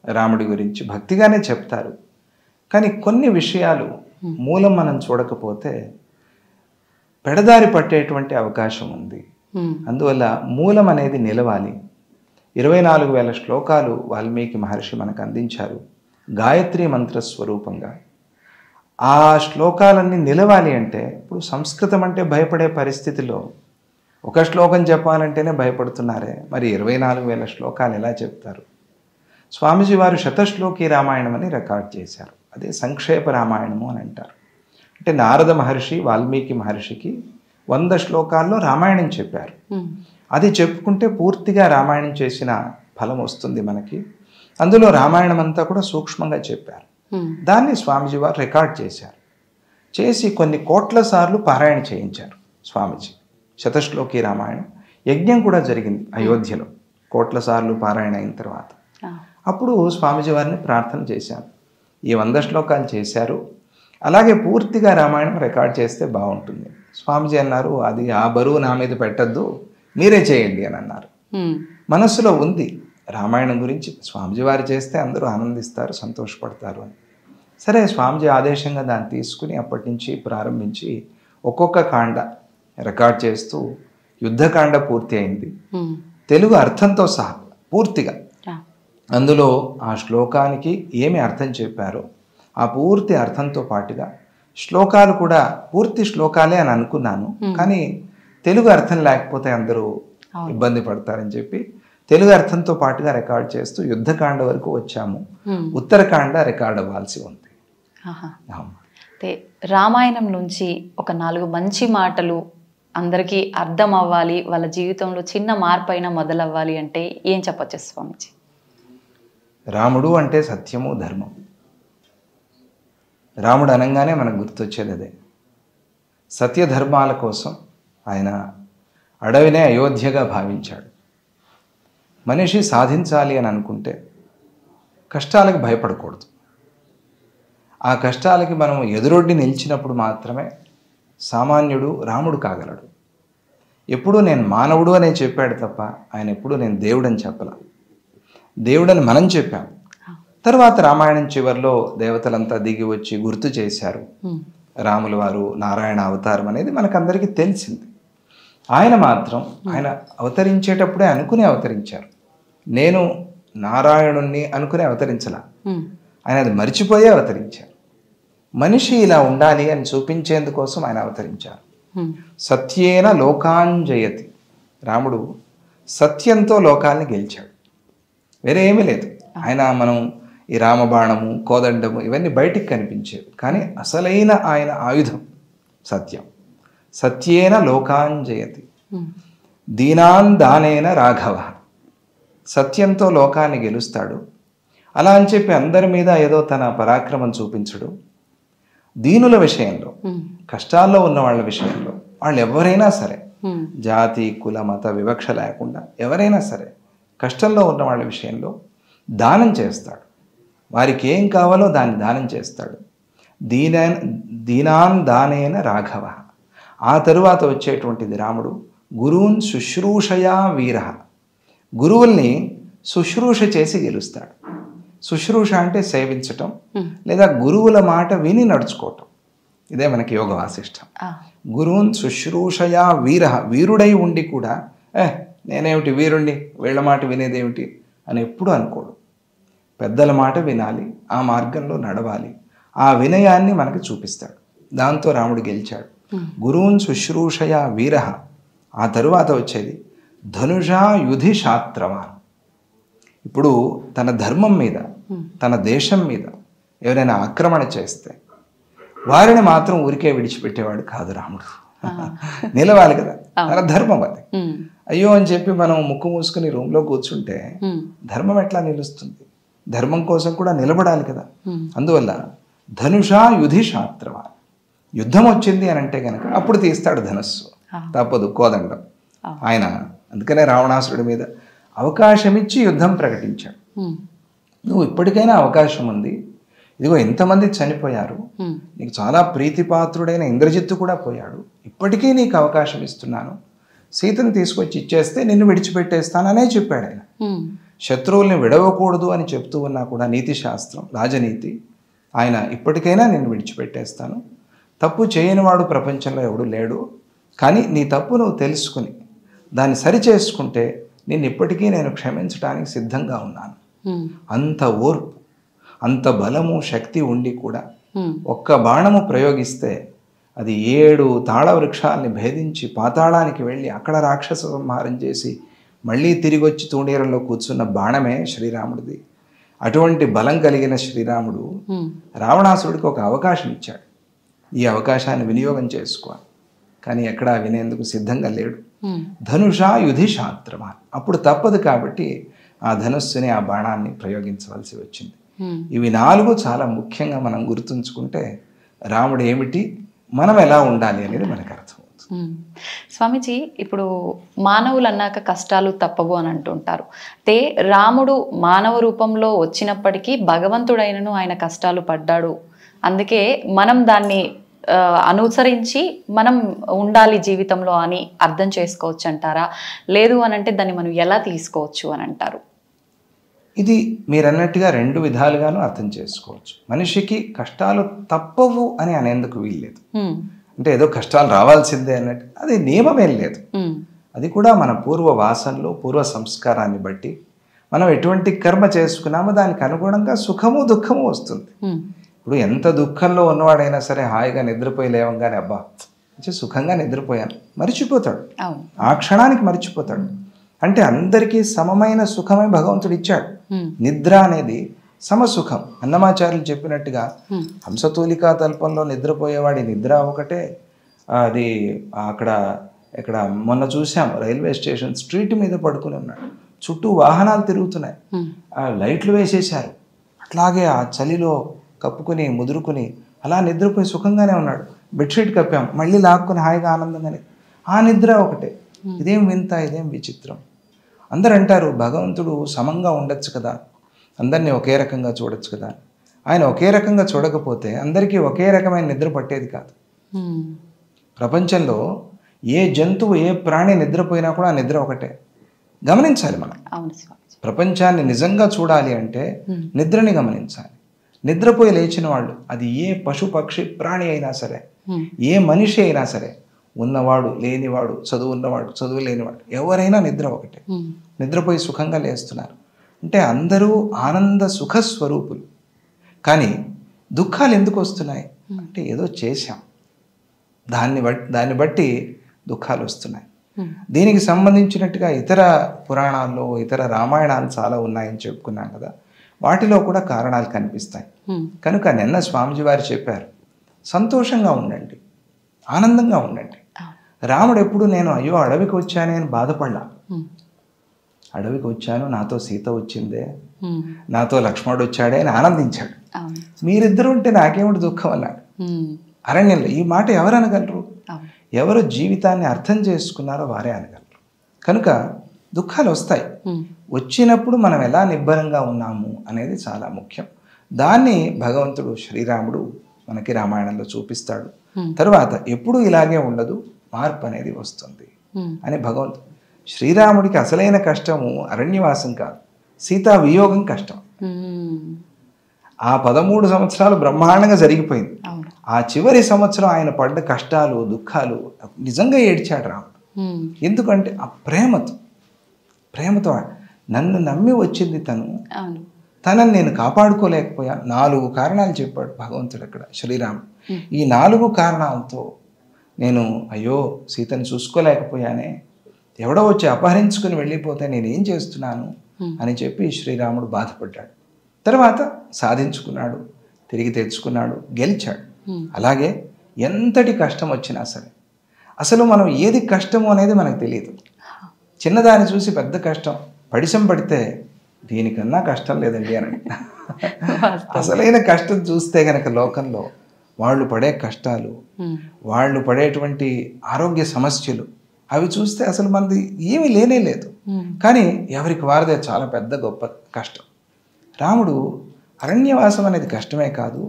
రాముడి గురించి భక్తిగానే చెప్తారు. కానీ కొన్ని విషయాలు మూలం మనం చూడకపోతే పెడదారి పట్టేటువంటి అవకాశం ఉంది. అందువల్ల మూలం అనేది నిలవాలి. 24,000 శ్లోకాలు వాల్మీకి మహర్షి మనకు అందించారు గాయత్రి మంత్ర స్వరూపంగా. ఆ శ్లోకాలన్నీ నిలవాలి అంటే, ఇప్పుడు సంస్కృతం అంటే భయపడే పరిస్థితిలో ఒక శ్లోకం చెప్పాలంటేనే భయపడుతున్నారే, మరి 24,000 శ్లోకాలు ఎలా చెప్తారు? స్వామీజీ వారు శతశ్లోకి రామాయణం అని రికార్డ్ చేశారు. అదే సంక్షేప రామాయణము అని అంటారు. అంటే నారద మహర్షి వాల్మీకి మహర్షికి 100 శ్లోకాల్లో రామాయణం చెప్పారు. అది చెప్పుకుంటే పూర్తిగా రామాయణం చేసిన ఫలం వస్తుంది మనకి. అందులో రామాయణం అంతా కూడా సూక్ష్మంగా చెప్పారు. దాన్ని స్వామీజీ వారు రికార్డ్ చేశారు. చేసి కొన్ని కోట్ల సార్లు పారాయణ చేయించారు స్వామీజీ. శతశ్లోకి రామాయణం యజ్ఞం కూడా జరిగింది అయోధ్యలో, కోట్ల సార్లు పారాయణ అయిన తర్వాత. అప్పుడు స్వామీజీ వారిని ప్రార్థన చేశారు, ఈ 100 శ్లోకాలు చేశారు, అలాగే పూర్తిగా రామాయణం రికార్డ్ చేస్తే బాగుంటుంది. స్వామీజీ అన్నారు, అది ఆ బరువు నా మీద పెట్టద్దు, మీరే చేయండి అని అన్నారు. మనస్సులో ఉంది రామాయణం గురించి, స్వామీజీ వారు చేస్తే అందరూ ఆనందిస్తారు, సంతోషపడతారు అని. సరే, స్వామీజీ ఆదేశంగా దాన్ని తీసుకుని అప్పటి నుంచి ప్రారంభించి ఒక్కొక్క కాండ రికార్డ్ చేస్తూ యుద్ధకాండ పూర్తి అయింది, తెలుగు అర్థంతో సహా పూర్తిగా. అందులో ఆ శ్లోకానికి ఏమి అర్థం చెప్పారో ఆ పూర్తి అర్థంతో పాటుగా శ్లోకాలు కూడా పూర్తి శ్లోకాలే అని అనుకున్నాను, కానీ తెలుగు అర్థం లేకపోతే అందరూ ఇబ్బంది పడతారని చెప్పి తెలుగు అర్థంతో పాటుగా రికార్డ్ చేస్తూ యుద్ధకాండ వరకు వచ్చాము. ఉత్తరకాండ రికార్డ్ అవ్వాల్సి ఉంది. రామాయణం నుంచి ఒక 4 మంచి మాటలు అందరికీ అర్థం అవ్వాలి, వాళ్ళ జీవితంలో చిన్న మార్పు అయినా మొదలవ్వాలి అంటే ఏం చెప్పచ్చు స్వామీజీ? రాముడు అంటే సత్యము ధర్మం. రాముడు అనగానే మనకు గుర్తొచ్చేది అదే. సత్యధర్మాల కోసం ఆయన అడవినే అయోధ్యగా భావించాడు. మనిషి సాధించాలి అని అనుకుంటే కష్టాలకు భయపడకూడదు. ఆ కష్టాలకి మనం ఎదురొడ్డి నిలిచినప్పుడు మాత్రమే సామాన్యుడు రాముడు కాగలడు. ఎప్పుడూ నేను మానవుడు అనే చెప్పాడు తప్ప ఆయన ఎప్పుడూ నేను దేవుడని చెప్పలా. దేవుడని మనం చెప్పాం. తర్వాత రామాయణం చివరిలో దేవతలంతా దిగి వచ్చి గుర్తు చేశారు రాముల వారు నారాయణ అవతారం అనేది మనకందరికీ తెలిసింది. ఆయన మాత్రం ఆయన అవతరించేటప్పుడే అనుకుని అవతరించారు. నేను నారాయణుణ్ణి అనుకుని అవతరించలా, ఆయన అది మర్చిపోయే అవతరించారు. మనిషి ఇలా ఉండాలి అని చూపించేందుకోసం ఆయన అవతరించారు. సత్యేన లోకాంజయతి, రాముడు సత్యంతో లోకాల్ని గెలిచాడు. వేరే ఏమీ లేదు. ఆయన మనం ఈ రామబాణము కోదండము ఇవన్నీ బయటికి కనిపించేవి, కానీ అసలైన ఆయన ఆయుధం సత్యం. సత్యేన లోకాంజయతి దీనాన్ దానేన రాఘవ, సత్యంతో లోకాన్ని గెలుస్తాడు. అలా అని చెప్పి అందరి మీద ఏదో తన పరాక్రమం చూపించడు. దీనుల విషయంలో, కష్టాల్లో ఉన్న వాళ్ళ విషయంలో, వాళ్ళు ఎవరైనా సరే జాతి కుల మత వివక్ష లేకుండా ఎవరైనా సరే కష్టంలో ఉన్న వాళ్ళ విషయంలో దానం చేస్తాడు. వారికి ఏం కావాలో దాన్ని దానం చేస్తాడు. దీనాన్ దానేన రాఘవ. ఆ తరువాత వచ్చేటువంటిది రాముడు గురువున్ శుశ్రూషయా వీర, గురువుల్ని శుశ్రూష చేసి గెలుస్తాడు. శుశ్రూష అంటే సేవించటం లేదా గురువుల మాట విని నడుచుకోవటం. ఇదే మనకి యోగ వాసిష్టం. గురువున్ శుశ్రూషయా వీర, వీరుడై ఉండి కూడా నేనేమిటి వీరుణ్ణి, వీళ్ళ మాట వినేదేమిటి అని ఎప్పుడు అనుకోడు. పెద్దల మాట వినాలి, ఆ మార్గంలో నడవాలి. ఆ వినయాన్ని మనకు చూపిస్తాడు. దాంతో రాముడు గెలిచాడు. గురువున్ శుశ్రూషయా వీర. ఆ తరువాత వచ్చేది ధనుషా యుధి శాస్త్రవాన్. ఇప్పుడు తన ధర్మం మీద తన దేశం మీద ఎవరైనా ఆక్రమణ చేస్తే వారిని మాత్రం ఊరికే విడిచిపెట్టేవాడు కాదు రాముడు. నిలవాలి కదా, తన ధర్మం అది. అయ్యో అని చెప్పి మనం ముక్కు మూసుకుని రూమ్లో కూర్చుంటే ధర్మం ఎట్లా నిలుస్తుంది? ధర్మం కోసం కూడా నిలబడాలి కదా. అందువల్ల ధనుషా యుధి శాస్త్రవాన్. యుద్ధం వచ్చింది అని అంటే కనుక అప్పుడు తీస్తాడు ధనస్సు, తప్పదు కోదండం. ఆయన అందుకనే రావణాసురుడి మీద అవకాశం ఇచ్చి యుద్ధం ప్రకటించాడు. నువ్వు ఇప్పటికైనా అవకాశం ఉంది, ఇదిగో ఎంతమంది చనిపోయారు, నీకు చాలా ప్రీతిపాత్రుడైన ఇంద్రజిత్తు కూడా పోయాడు, ఇప్పటికీ నీకు అవకాశం ఇస్తున్నాను, సీతను తీసుకొచ్చి ఇచ్చేస్తే నిన్ను విడిచిపెట్టేస్తాననే చెప్పాడు ఆయన. శత్రువుల్ని విడవకూడదు అని చెప్తూ ఉన్నా కూడా నీతి శాస్త్రం, రాజనీతి, ఆయన ఇప్పటికైనా నిన్ను విడిచిపెట్టేస్తాను, తప్పు చేయనివాడు ప్రపంచంలో ఎవడు లేడు, కానీ నీ తప్పు నువ్వు తెలుసుకుని దాన్ని సరిచేసుకుంటే నిన్ను ఇప్పటికీ నేను క్షమించడానికి సిద్ధంగా ఉన్నాను. అంత ఓర్పు, అంత బలము శక్తి ఉండి కూడా ఒక్క బాణము ప్రయోగిస్తే అది 7 తాళ వృక్షాలని భేదించి పాతాళానికి వెళ్ళి అక్కడ రాక్షస సంహారం చేసి మళ్ళీ తిరిగి వచ్చి తూణీరంలో కూర్చున్న బాణమే శ్రీరాముడిది. అటువంటి బలం కలిగిన శ్రీరాముడు రావణాసురుడికి ఒక అవకాశం ఇచ్చాడు. ఈ అవకాశాన్ని వినియోగం చేసుకోవాలి, కానీ ఎక్కడా వినేందుకు సిద్ధంగా లేడు. ధనుషా యుధి శాస్త్రవాన్. అప్పుడు తప్పదు కాబట్టి ఆ ధనుస్సుని, ఆ బాణాన్ని ప్రయోగించవలసి వచ్చింది. ఇవి 4 చాలా ముఖ్యంగా మనం గుర్తుంచుకుంటే రాముడు ఏమిటి, మనం ఎలా ఉండాలి అనేది మనకు అర్థమవుతుంది. స్వామీజీ, ఇప్పుడు మానవులు అన్నాక కష్టాలు తప్పవు అని అంటుంటారు. అంటే రాముడు మానవ రూపంలో వచ్చినప్పటికీ భగవంతుడైనను ఆయన కష్టాలు పడ్డాడు. అందుకే మనం దాన్ని అనుసరించి మనం ఉండాలి జీవితంలో అని అర్థం చేసుకోవచ్చు అంటారా? లేదు అని అంటే దాన్ని మనం ఎలా తీసుకోవచ్చు అని అంటారు? ఇది మీరు అన్నట్టుగా 2 విధాలుగాను అర్థం చేసుకోవచ్చు. మనిషికి కష్టాలు తప్పవు అని అనేందుకు వీల్లేదు. అంటే ఏదో కష్టాలు రావాల్సిందే అన్నట్టు అది నియమమేం లేదు. అది కూడా మన పూర్వ వాసనలు, పూర్వ సంస్కారాన్ని బట్టి మనం ఎటువంటి కర్మ చేసుకున్నామో దానికి అనుగుణంగా సుఖము దుఃఖము వస్తుంది. ఇప్పుడు ఎంత దుఃఖంలో ఉన్నవాడైనా సరే హాయిగా నిద్రపోయి లేవంగానే అబ్బా మంచి సుఖంగా నిద్రపోయాను మరిచిపోతాడు, ఆ క్షణానికి మరిచిపోతాడు. అంటే అందరికీ సమమైన సుఖమే భగవంతుడు ఇచ్చాడు. నిద్ర అనేది సమసుఖం. అన్నమాచార్యులు చెప్పినట్టుగా హంసతూలికా తల్పంలో నిద్రపోయేవాడి నిద్ర ఒకటే. అది ఇక్కడ మొన్న చూసాం, రైల్వే స్టేషన్ స్ట్రీట్ మీద పడుకుని ఉన్నాడు, చుట్టూ వాహనాలు తిరుగుతున్నాయి, లైట్లు వేసేశారు, అట్లాగే ఆ చలిలో కప్పుకుని ముదురుకుని అలా నిద్రపోయి సుఖంగానే ఉన్నాడు. బెడ్షీట్ కప్పాం, మళ్ళీ లాక్కుని హాయిగా ఆనందంగానే. ఆ నిద్ర ఒకటే. ఇదేం వింత, ఇదేం విచిత్రం. అందరు అంటారు భగవంతుడు సమంగా ఉండొచ్చు కదా, అందరినీ ఒకే రకంగా చూడొచ్చు కదా. ఆయన ఒకే రకంగా చూడకపోతే అందరికీ ఒకే రకమైన నిద్ర పట్టేది కాదు. ప్రపంచంలో ఏ జంతువు ఏ ప్రాణి నిద్రపోయినా కూడా ఆ నిద్ర ఒకటే. గమనించాలి మనం. ప్రపంచాన్ని నిజంగా చూడాలి అంటే నిద్రని గమనించాలి. నిద్రపోయి లేచిన వాళ్ళు, అది ఏ పశు పక్షి ప్రాణి అయినా సరే, ఏ మనిషి అయినా సరే, ఉన్నవాడు లేనివాడు, చదువు ఉన్నవాడు చదువు లేనివాడు, ఎవరైనా నిద్ర ఒకటే. నిద్రపోయి సుఖంగా లేస్తున్నారు అంటే అందరూ ఆనంద సుఖ స్వరూపులు. కానీ దుఃఖాలు ఎందుకు వస్తున్నాయి అంటే ఏదో చేశాం, దాన్ని బట్టి దుఃఖాలు వస్తున్నాయి. దీనికి సంబంధించినట్టుగా ఇతర పురాణాల్లో, ఇతర రామాయణాలు చాలా ఉన్నాయని చెప్పుకున్నాం కదా, వాటిలో కూడా కారణాలు కనిపిస్తాయి. కనుక నిన్న స్వామిజీ వారు చెప్పారు, సంతోషంగా ఉండండి, ఆనందంగా ఉండండి. రాముడు ఎప్పుడు నేను అయ్యో అడవికి వచ్చానే అని బాధపడ్డా. అడవికి వచ్చాను, నాతో సీత వచ్చిందే, నాతో లక్ష్మణుడు వచ్చాడే అని ఆనందించాడు. మీరిద్దరు ఉంటే నాకేమిటి దుఃఖం అన్నాడు అరణ్యంలో. ఈ మాట ఎవరు అనగలరు? ఎవరు జీవితాన్ని అర్థం చేసుకున్నారో వారే అనగలరు. కనుక దుఃఖాలు వస్తాయి. వచ్చినప్పుడు మనం ఎలా నిబ్బరంగా ఉన్నాము అనేది చాలా ముఖ్యం. దాన్ని భగవంతుడు శ్రీరాముడు మనకి రామాయణంలో చూపిస్తాడు. తరువాత ఎప్పుడూ ఇలాగే ఉండదు, మార్పు అనేది వస్తుంది అని భగవంతుడు. శ్రీరాముడికి అసలైన కష్టము అరణ్యవాసం కాదు, సీతా వియోగం కష్టం. ఆ 13 సంవత్సరాలు బ్రహ్మాండంగా జరిగిపోయింది. ఆ చివరి సంవత్సరం ఆయన పడ్డ కష్టాలు దుఃఖాలు నిజంగా ఏడ్చాడు రాముడు. ఎందుకంటే ఆ ప్రేమతో నన్ను నమ్మి వచ్చింది తనని నేను కాపాడుకోలేకపోయా. 4 కారణాలు చెప్పాడు భగవంతుడు అక్కడ శ్రీరాముడు. ఈ 4 కారణాలతో నేను అయ్యో సీతను చూసుకోలేకపోయానే, ఎవడో వచ్చి అపహరించుకుని వెళ్ళిపోతే నేనేం చేస్తున్నాను అని చెప్పి శ్రీరాముడు బాధపడ్డాడు. తర్వాత సాధించుకున్నాడు, తిరిగి తెచ్చుకున్నాడు, గెలిచాడు. అలాగే ఎంతటి కష్టం వచ్చినా సరే, అసలు మనం ఏది కష్టము అనేది మనకు తెలియదు. చిన్నదాన్ని చూసి పెద్ద కష్టం పడిసం పడితే దీనికన్నా కష్టం లేదండి అని. అసలైన కష్టం చూస్తే కనుక లోకంలో వాళ్ళు పడే కష్టాలు, వాళ్ళు పడేటువంటి ఆరోగ్య సమస్యలు అవి చూస్తే అసలు మనది ఏమీ లేనే లేదు. కానీ ఎవరికి వారిదే చాలా పెద్ద గొప్ప కష్టం. రాముడు అరణ్యవాసం అనేది కష్టమే కాదు,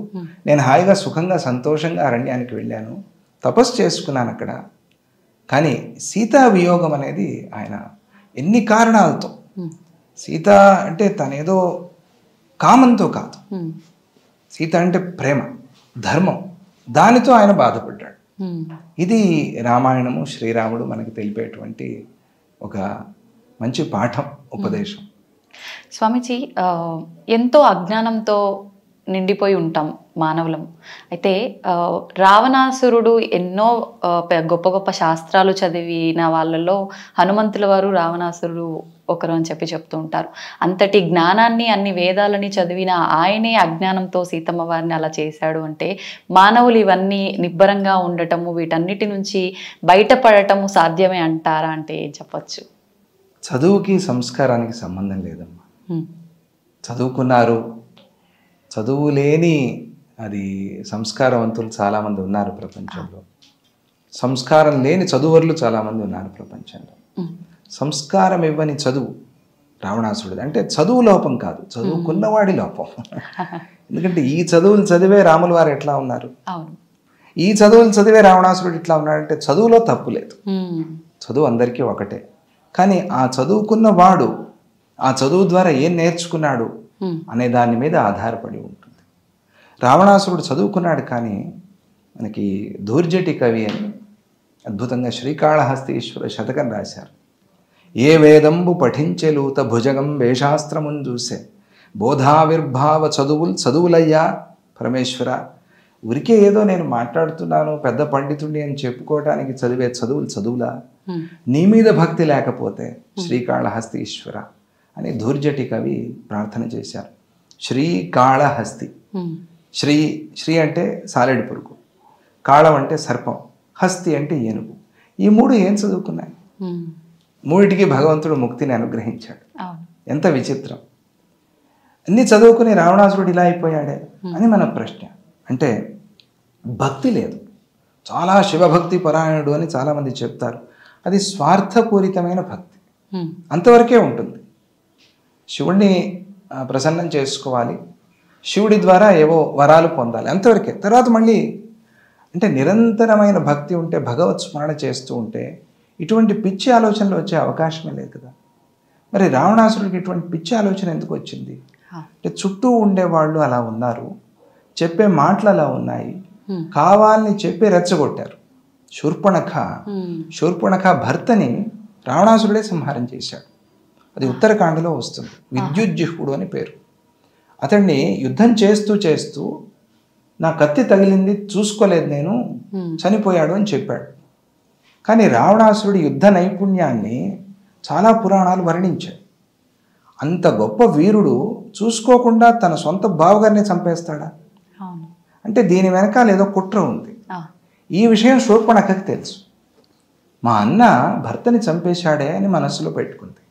నేను హాయిగా సుఖంగా సంతోషంగా అరణ్యానికి వెళ్ళాను, తపస్సు చేసుకున్నాను అక్కడ. కానీ సీతా వియోగం అనేది ఆయన ఎన్ని కారణాలతో, సీత అంటే తనేదో కామంతో కాదు, సీత అంటే ప్రేమ, ధర్మం, దానితో ఆయన బాధపడ్డాడు. ఇది రామాయణము శ్రీరాముడు మనకి తెలిపేటువంటి ఒక మంచి పాఠం, ఉపదేశం. స్వామీజీ, ఎంతో అజ్ఞానంతో నిండిపోయి ఉంటాం మానవులం. అయితే రావణాసురుడు ఎన్నో గొప్ప గొప్ప శాస్త్రాలు చదివిన వాళ్ళలో హనుమంతుల వారు రావణాసురుడు ఒకరు అని చెప్తూ ఉంటారు. అంతటి జ్ఞానాన్ని, అన్ని వేదాలని చదివిన ఆయనే అజ్ఞానంతో సీతమ్మ వారిని అలా చేశాడు అంటే మానవులు ఇవన్నీ నిబ్బరంగా ఉండటము, వీటన్నిటి నుంచి బయటపడటము సాధ్యమే అంటారా? అంటే ఏం చెప్పచ్చు? చదువుకి సంస్కారానికి సంబంధం లేదమ్మా. చదువుకున్నారు, చదువు లేని అది సంస్కారవంతులు చాలామంది ఉన్నారు ప్రపంచంలో. సంస్కారం లేని చదువర్లు చాలామంది ఉన్నారు ప్రపంచంలో. సంస్కారం ఇవ్వని చదువు రావణాసురుడు. అంటే చదువు లోపం కాదు, చదువుకున్నవాడి లోపం. ఎందుకంటే ఈ చదువులు చదివే రాముల వారు ఎట్లా ఉన్నారు, ఈ చదువులు చదివే రావణాసురుడు ఇట్లా ఉన్నాడంటే చదువులో తప్పు లేదు. చదువు అందరికీ ఒకటే. కానీ ఆ చదువుకున్న వాడు ఆ చదువు ద్వారా ఏం నేర్చుకున్నాడు అనే దాని మీద ఆధారపడి ఉంటుంది. రావణాసురుడు చదువుకున్నాడు, కానీ మనకి ధూర్జటి కవి అని అద్భుతంగా శ్రీకాళహస్తీశ్వర శతకం రాశారు. ఏ వేదంబు పఠించెలూత భుజగం వేశాస్త్రమున్ చూసే బోధావిర్భావ చదువులయ్యా పరమేశ్వర. ఉరికే ఏదో నేను మాట్లాడుతున్నాను, పెద్ద పండితుడిని అని చెప్పుకోవడానికి చదివే చదువులా? నీ మీద భక్తి లేకపోతే శ్రీకాళహస్తీశ్వర అని ధూర్జటి కవి ప్రార్థన చేశారు. శ్రీకాళహస్తి, శ్రీ అంటే సాలెడు పురుగు, కాళం అంటే సర్పం, హస్తి అంటే ఏనుగు. ఈ 3 ఏం చదువుకున్నాయి? 3టికి భగవంతుడు ముక్తిని అనుగ్రహించాడు. ఎంత విచిత్రం! అన్ని చదువుకుని రావణాసురుడు ఇలా అయిపోయాడే అని మన ప్రశ్న. అంటే భక్తి లేదు. చాలా శివభక్తి పరాయణుడు అని చాలామంది చెప్తారు. అది స్వార్థపూరితమైన భక్తి, అంతవరకే ఉంటుంది. శివుణ్ణి ప్రసన్నం చేసుకోవాలి, శివుడి ద్వారా ఏవో వరాలు పొందాలి, అంతవరకే. తర్వాత మళ్ళీ అంటే నిరంతరమైన భక్తి ఉంటే, భగవత్ స్మరణ చేస్తూ ఉంటే ఇటువంటి పిచ్చి ఆలోచనలు వచ్చే అవకాశమే లేదు కదా. మరి రావణాసురుడికి ఇటువంటి పిచ్చి ఆలోచన ఎందుకు వచ్చింది అంటే, చుట్టూ ఉండేవాళ్ళు అలా ఉన్నారు, చెప్పే మాటలు అలా ఉన్నాయి, కావాలని చెప్పి రెచ్చగొట్టారు. శూర్పణఖ భర్తని రావణాసురుడే సంహారం చేశాడు. అది ఉత్తరాఖండలో వస్తుంది. విద్యుజ్జిహ్వుడు అని పేరు. అతన్ని యుద్ధం చేస్తూ చేస్తూ నా కత్తి తగిలింది, చూసుకోలేదు నేను, చనిపోయాడు అని చెప్పాడు. కానీ రావణాసురుడి యుద్ధ నైపుణ్యాన్ని చాలా పురాణాలు వర్ణించాయి. అంత గొప్ప వీరుడు చూసుకోకుండా తన సొంత బావగారిని చంపేస్తాడా అంటే దీని వెనకాల ఏదో కుట్ర ఉంది. ఈ విషయం శూర్పణఖకి తెలుసు. మా అన్న భర్తని చంపేశాడే అని మనస్సులో పెట్టుకుంది.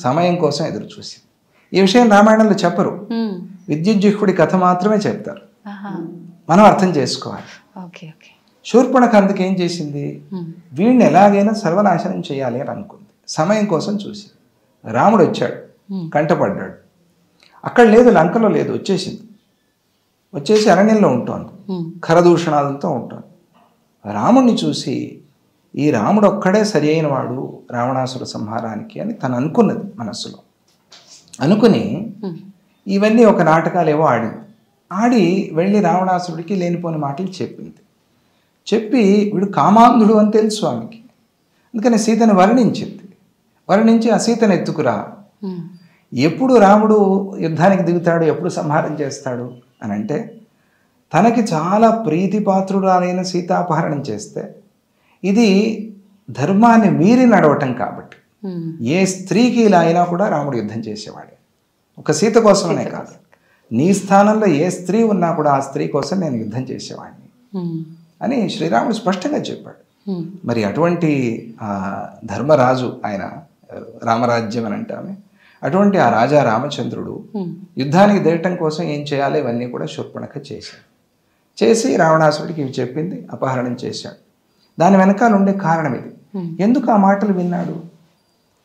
సమయం కోసం ఎదురు చూసింది. ఈ విషయం రామాయణంలో చెప్పరు, విద్యుజ్జిహ్వుడి కథ మాత్రమే చెప్తారు. మనం అర్థం చేసుకోవాలి. శూర్పణఖ అందుకేం చేసింది, వీడిని ఎలాగైనా సర్వనాశనం చేయాలి అని అనుకుంది. సమయం కోసం చూసి రాముడు వచ్చాడు, కంటపడ్డాడు. అక్కడ లేదు, లంకలో లేదు, వచ్చేసి అరణ్యంలో ఉంటుంది, ఖరదూషణాలతో ఉంటుంది. రాముడిని చూసి ఈ రాముడు ఒక్కడే సరి అయిన వాడు రావణాసుర సంహారానికి అని తను అనుకున్నది మనస్సులో. అనుకుని ఇవన్నీ ఒక నాటకాలు ఏవో ఆడి వెళ్ళి రావణాసురుడికి లేనిపోని మాటలు చెప్పి వీడు కామాంధుడు అని తెలుసు ఆమెకి. అందుకని సీతను వర్ణించి ఆ సీతను ఎత్తుకురా, ఎప్పుడు రాముడు యుద్ధానికి దిగుతాడు, ఎప్పుడు సంహారం చేస్తాడు అని అంటే, తనకి చాలా ప్రీతిపాత్రురాలైన సీతాపహరణం చేస్తే ఇది ధర్మాన్ని మీరి నడవటం కాబట్టి ఏ స్త్రీకి ఇలా అయినా కూడా రాముడు యుద్ధం చేసేవాడే. ఒక సీత కోసమనే కాదు, నీ స్థానంలో ఏ స్త్రీ ఉన్నా కూడా ఆ స్త్రీ కోసం నేను యుద్ధం చేసేవాడిని అని శ్రీరాముడు స్పష్టంగా చెప్పాడు. మరి అటువంటి ధర్మరాజు, ఆయన రామరాజ్యం అని అంటామే, అటువంటి ఆ రాజా రామచంద్రుడు యుద్ధానికి దిగటం కోసం ఏం చేయాలో ఇవన్నీ కూడా శూర్పణఖ చేసి రావణాసురుడికి ఇవి చెప్పింది, అపహరణం చేశాడు. దాని వెనకాల ఉండే కారణం ఇది. ఎందుకు ఆ మాటలు విన్నాడు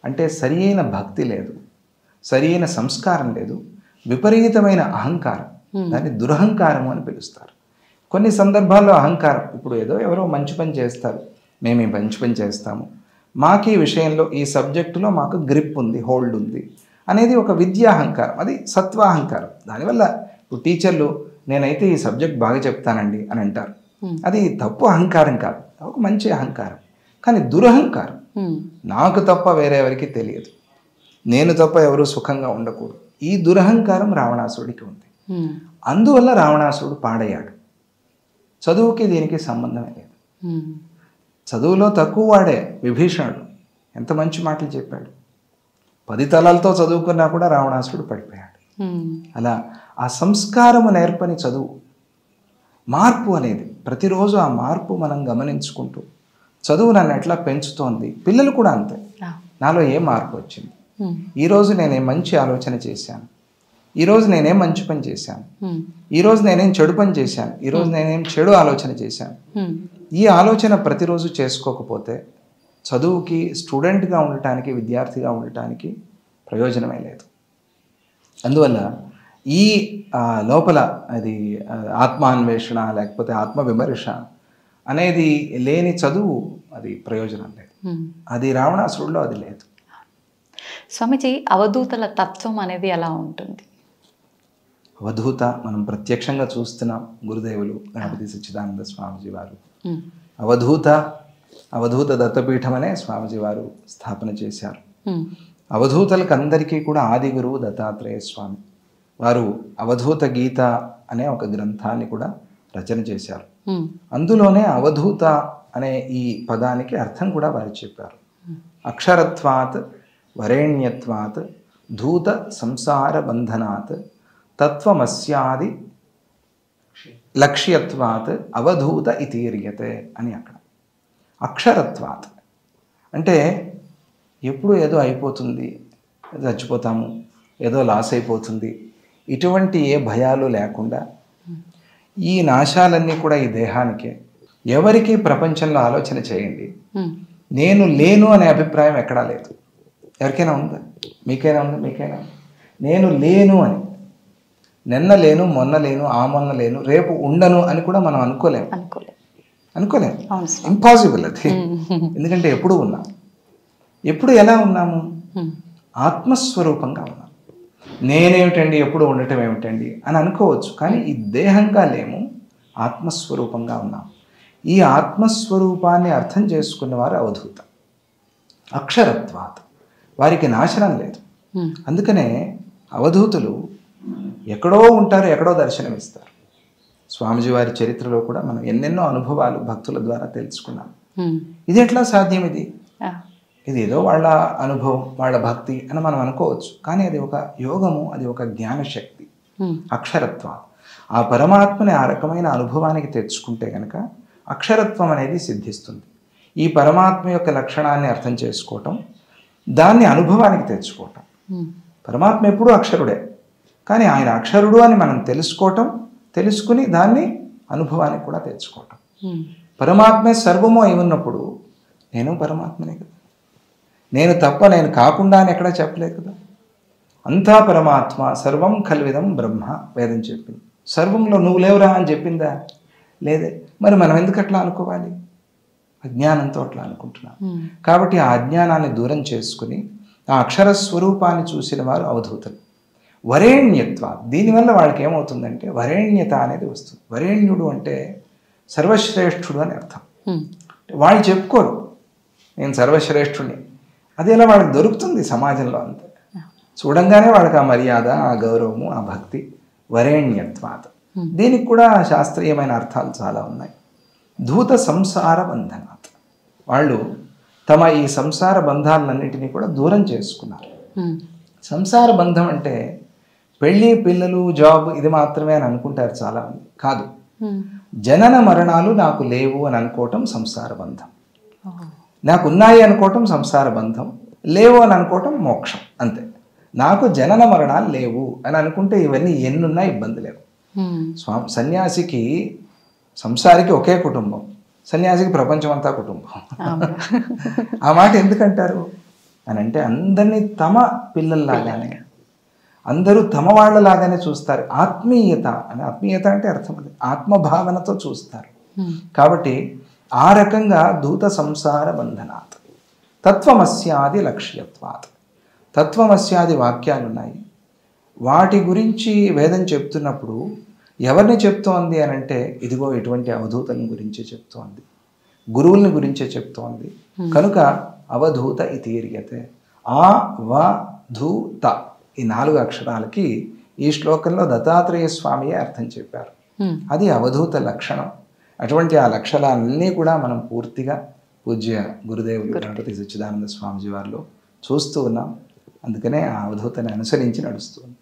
అంటే, సరి అయిన భక్తి లేదు, సరి అయిన సంస్కారం లేదు, విపరీతమైన అహంకారం. దాన్ని దురహంకారము అని పిలుస్తారు. కొన్ని సందర్భాల్లో అహంకారం, ఇప్పుడు ఏదో ఎవరో మంచి పని చేస్తారు, మేము ఈ మంచి పని చేస్తాము, మాకు ఈ విషయంలో ఈ సబ్జెక్టులో మాకు గ్రిప్ ఉంది, హోల్డ్ ఉంది అనేది ఒక విద్యాహంకారం, అది సత్వాహంకారం. దానివల్ల ఇప్పుడు టీచర్లు నేనైతే ఈ సబ్జెక్ట్ బాగా చెప్తానండి అని అంటారు. అది తప్పు అహంకారం కాదు, ఒక మంచి అహంకారం. కానీ దురహంకారం, నాకు తప్ప వేరే ఎవరికి తెలియదు, నేను తప్ప ఎవరు సుఖంగా ఉండకూడదు, ఈ దురహంకారం రావణాసురుడికి ఉంది. అందువల్ల రావణాసురుడు పాడయ్యాడు. చదువుకి దీనికి సంబంధమే లేదు. చదువులో తక్కువ వాడే విభీషణుడు, ఎంత మంచి మాటలు చెప్పాడు. 10 తలాలతో చదువుకున్నా కూడా రావణాసురుడు పడిపోయాడు. అలా ఆ సంస్కారము నేర్పని చదువు, మార్పు అనేది ప్రతిరోజు ఆ మార్పు మనం గమనించుకుంటూ, చదువు నన్ను ఎట్లా పెంచుతోంది, పిల్లలు కూడా అంతే, నాలో ఏ మార్పు వచ్చింది, ఈరోజు నేనేం మంచి ఆలోచన చేశాను, ఈరోజు నేనేం మంచి పని చేశాను, ఈరోజు నేనేం చెడు పని చేశాను, ఈరోజు నేనేం చెడు ఆలోచన చేశాను. ఈ ఆలోచన ప్రతిరోజు చేసుకోకపోతే చదువుకి, స్టూడెంట్గా ఉండటానికి, విద్యార్థిగా ఉండటానికి ప్రయోజనమే లేదు. అందువల్ల ఈ లోపల అది ఆత్మాన్వేషణ లేకపోతే ఆత్మవిమర్శ అనేది లేని చదువు, అది ప్రయోజనం లేదు. అది రావణాసురుడిలో అది లేదు. స్వామిజీ, అవధూతల తత్వం అనేది ఎలా ఉంటుంది? అవధూత మనం ప్రత్యక్షంగా చూస్తున్నాం. గురుదేవులు గణపతి సచ్చిదానంద స్వామిజీ వారు అవధూత దత్తపీఠం అనే స్వామిజీ వారు స్థాపన చేశారు. అవధూతలకు అందరికీ కూడా ఆది గురువు దత్తాత్రేయ స్వామి వారు అవధూత గీత అనే ఒక గ్రంథాన్ని కూడా రచన చేశారు. అందులోనే అవధూత అనే ఈ పదానికి అర్థం కూడా వారు చెప్పారు. అక్షరత్వాత్ వరేణ్యత్వాత్ ధూత సంసార బంధనాత్ తత్వమస్యాది లక్ష్యత్వాత్ అవధూత ఇతీర్యతే అని అక్కడ. అక్షరత్వాత్ అంటే ఎప్పుడు ఏదో అయిపోతుంది, చచ్చిపోతాము, ఏదో లాస్ అయిపోతుంది, ఇటువంటి ఏ భయాలు లేకుండా ఈ నాశాలన్నీ కూడా ఈ దేహానికే. ఎవరికి ప్రపంచంలో ఆలోచన చేయండి, నేను లేను అనే అభిప్రాయం ఎక్కడా లేదు. ఎవరికైనా ఉందా? మీకైనా ఉందా? మీకైనా? నేను లేను అని, నిన్న లేను, మొన్న లేను, ఆ మొన్న లేను, రేపు ఉండను అని కూడా మనం అనుకోలేము. ఇంపాసిబుల్ అది. ఎందుకంటే ఎప్పుడు ఉన్నాం. ఎప్పుడు ఎలా ఉన్నాము? ఆత్మస్వరూపంగా ఉన్నాం. నేనేమిటండి, ఎప్పుడు ఉండటం ఏమిటండి అని అనుకోవచ్చు, కానీ ఈ దేహంగా లేము, ఆత్మస్వరూపంగా ఉన్నాం. ఈ ఆత్మస్వరూపాన్ని అర్థం చేసుకున్నవారు అవధూత. అక్షరత్వాత్, వారికి నాశనం లేదు. అందుకనే అవధూతులు ఎక్కడో ఉంటారు, ఎక్కడో దర్శనమిస్తారు. స్వామిజీ వారి చరిత్రలో కూడా మనం ఎన్నెన్నో అనుభవాలు భక్తుల ద్వారా తెలుసుకున్నాం. ఇది ఎట్లా సాధ్యం? ఇది ఏదో వాళ్ళ అనుభవం, వాళ్ళ భక్తి అని మనం అనుకోవచ్చు, కానీ అది ఒక యోగము, అది ఒక జ్ఞానశక్తి, అక్షరత్వం. ఆ పరమాత్మని ఆ రకమైన అనుభవానికి తెచ్చుకుంటే కనుక అక్షరత్వం అనేది సిద్ధిస్తుంది. ఈ పరమాత్మ యొక్క లక్షణాన్ని అర్థం చేసుకోవటం, దాన్ని అనుభవానికి తెచ్చుకోవటం. పరమాత్మ ఎప్పుడూ అక్షరుడే, కానీ ఆయన అక్షరుడు అని మనం తెలుసుకోవటం, తెలుసుకుని దాన్ని అనుభవానికి కూడా తెచ్చుకోవటం. పరమాత్మే సర్వము అయి ఉన్నప్పుడు నేను పరమాత్మనే కదా, నేను తప్ప నేను కాకుండా అని ఎక్కడా చెప్పలేదు కదా. అంతా పరమాత్మ, సర్వం కల్విదం బ్రహ్మ వేదం చెప్పింది. సర్వంలో నువ్వు లేవురా అని చెప్పిందా? లేదే. మరి మనం ఎందుకు అట్లా అనుకోవాలి? అజ్ఞానంతో అట్లా అనుకుంటున్నాం. కాబట్టి ఆ అజ్ఞానాన్ని దూరం చేసుకుని ఆ అక్షర స్వరూపాన్ని చూసిన వారు అవధూతలు. వరేణ్యత్వ, దీనివల్ల వాళ్ళకి ఏమవుతుందంటే వరేణ్యత అనేది వస్తుంది. వరేణ్యుడు అంటే సర్వశ్రేష్ఠుడు అని అర్థం. వాళ్ళు చెప్పుకోరు నేను సర్వశ్రేష్ఠుడిని, అది ఎలా వాళ్ళకి దొరుకుతుంది సమాజంలో. అంతే చూడంగానే వాళ్ళకి ఆ మర్యాద, ఆ గౌరవము, ఆ భక్తి. వరేణ్యత్వాత దీనికి కూడా శాస్త్రీయమైన అర్థాలు చాలా ఉన్నాయి. ధూత సంసార బంధనాత్, వాళ్ళు తమ ఈ సంసార బంధాలన్నింటినీ కూడా దూరం చేసుకున్నారు. సంసార బంధం అంటే పెళ్ళి, పిల్లలు, జాబ్ ఇది మాత్రమే అని అనుకుంటారు చాలామంది. కాదు, జనన మరణాలు నాకు లేవు అని అనుకోవటం సంసార బంధం. నాకు ఉన్నాయి అనుకోవటం సంసార బంధం, లేవు అని అనుకోవటం మోక్షం. అంతే. నాకు జనన మరణాలు లేవు అని అనుకుంటే ఇవన్నీ ఎన్నున్నా ఇబ్బంది లేవు. సన్యాసికి, సంసారికి ఒకే కుటుంబం, సన్యాసికి ప్రపంచం అంతా కుటుంబం. ఆ మాట ఎందుకంటారు అని అంటే అందరినీ తమ పిల్లల్లాగానే, అందరూ తమ వాళ్ళలాగానే చూస్తారు. ఆత్మీయత అని, ఆత్మీయత అంటే అర్థం అది ఆత్మభావనతో చూస్తారు. కాబట్టి ఆ రకంగా ధూత సంసార బంధనాత్. తత్వమస్యాది లక్ష్యత్వాత్, తత్వమస్యాది వాక్యాలు ఉన్నాయి. వాటి గురించి వేదం చెప్తున్నప్పుడు ఎవరిని చెప్తోంది అని అంటే ఇదిగో ఇటువంటి అవధూతల గురించి చెప్తోంది, గురువుల్ని గురించే చెప్తోంది. కనుక అవధూత ఇతీర్యతే. ఆ వ ధూ త ఈ 4 అక్షరాలకి ఈ శ్లోకంలో దత్తాత్రేయ స్వామియే అర్థం చెప్పారు. అది అవధూత లక్షణం. అటువంటి ఆ లక్షణాలన్నీ కూడా మనం పూర్తిగా పూజ్య గురుదేవులు గణపతి సచ్చిదానంద స్వామిజీ వారిలో చూస్తూ ఉన్నాం. అందుకనే ఆ అవధూతని అనుసరించి నడుస్తుంది.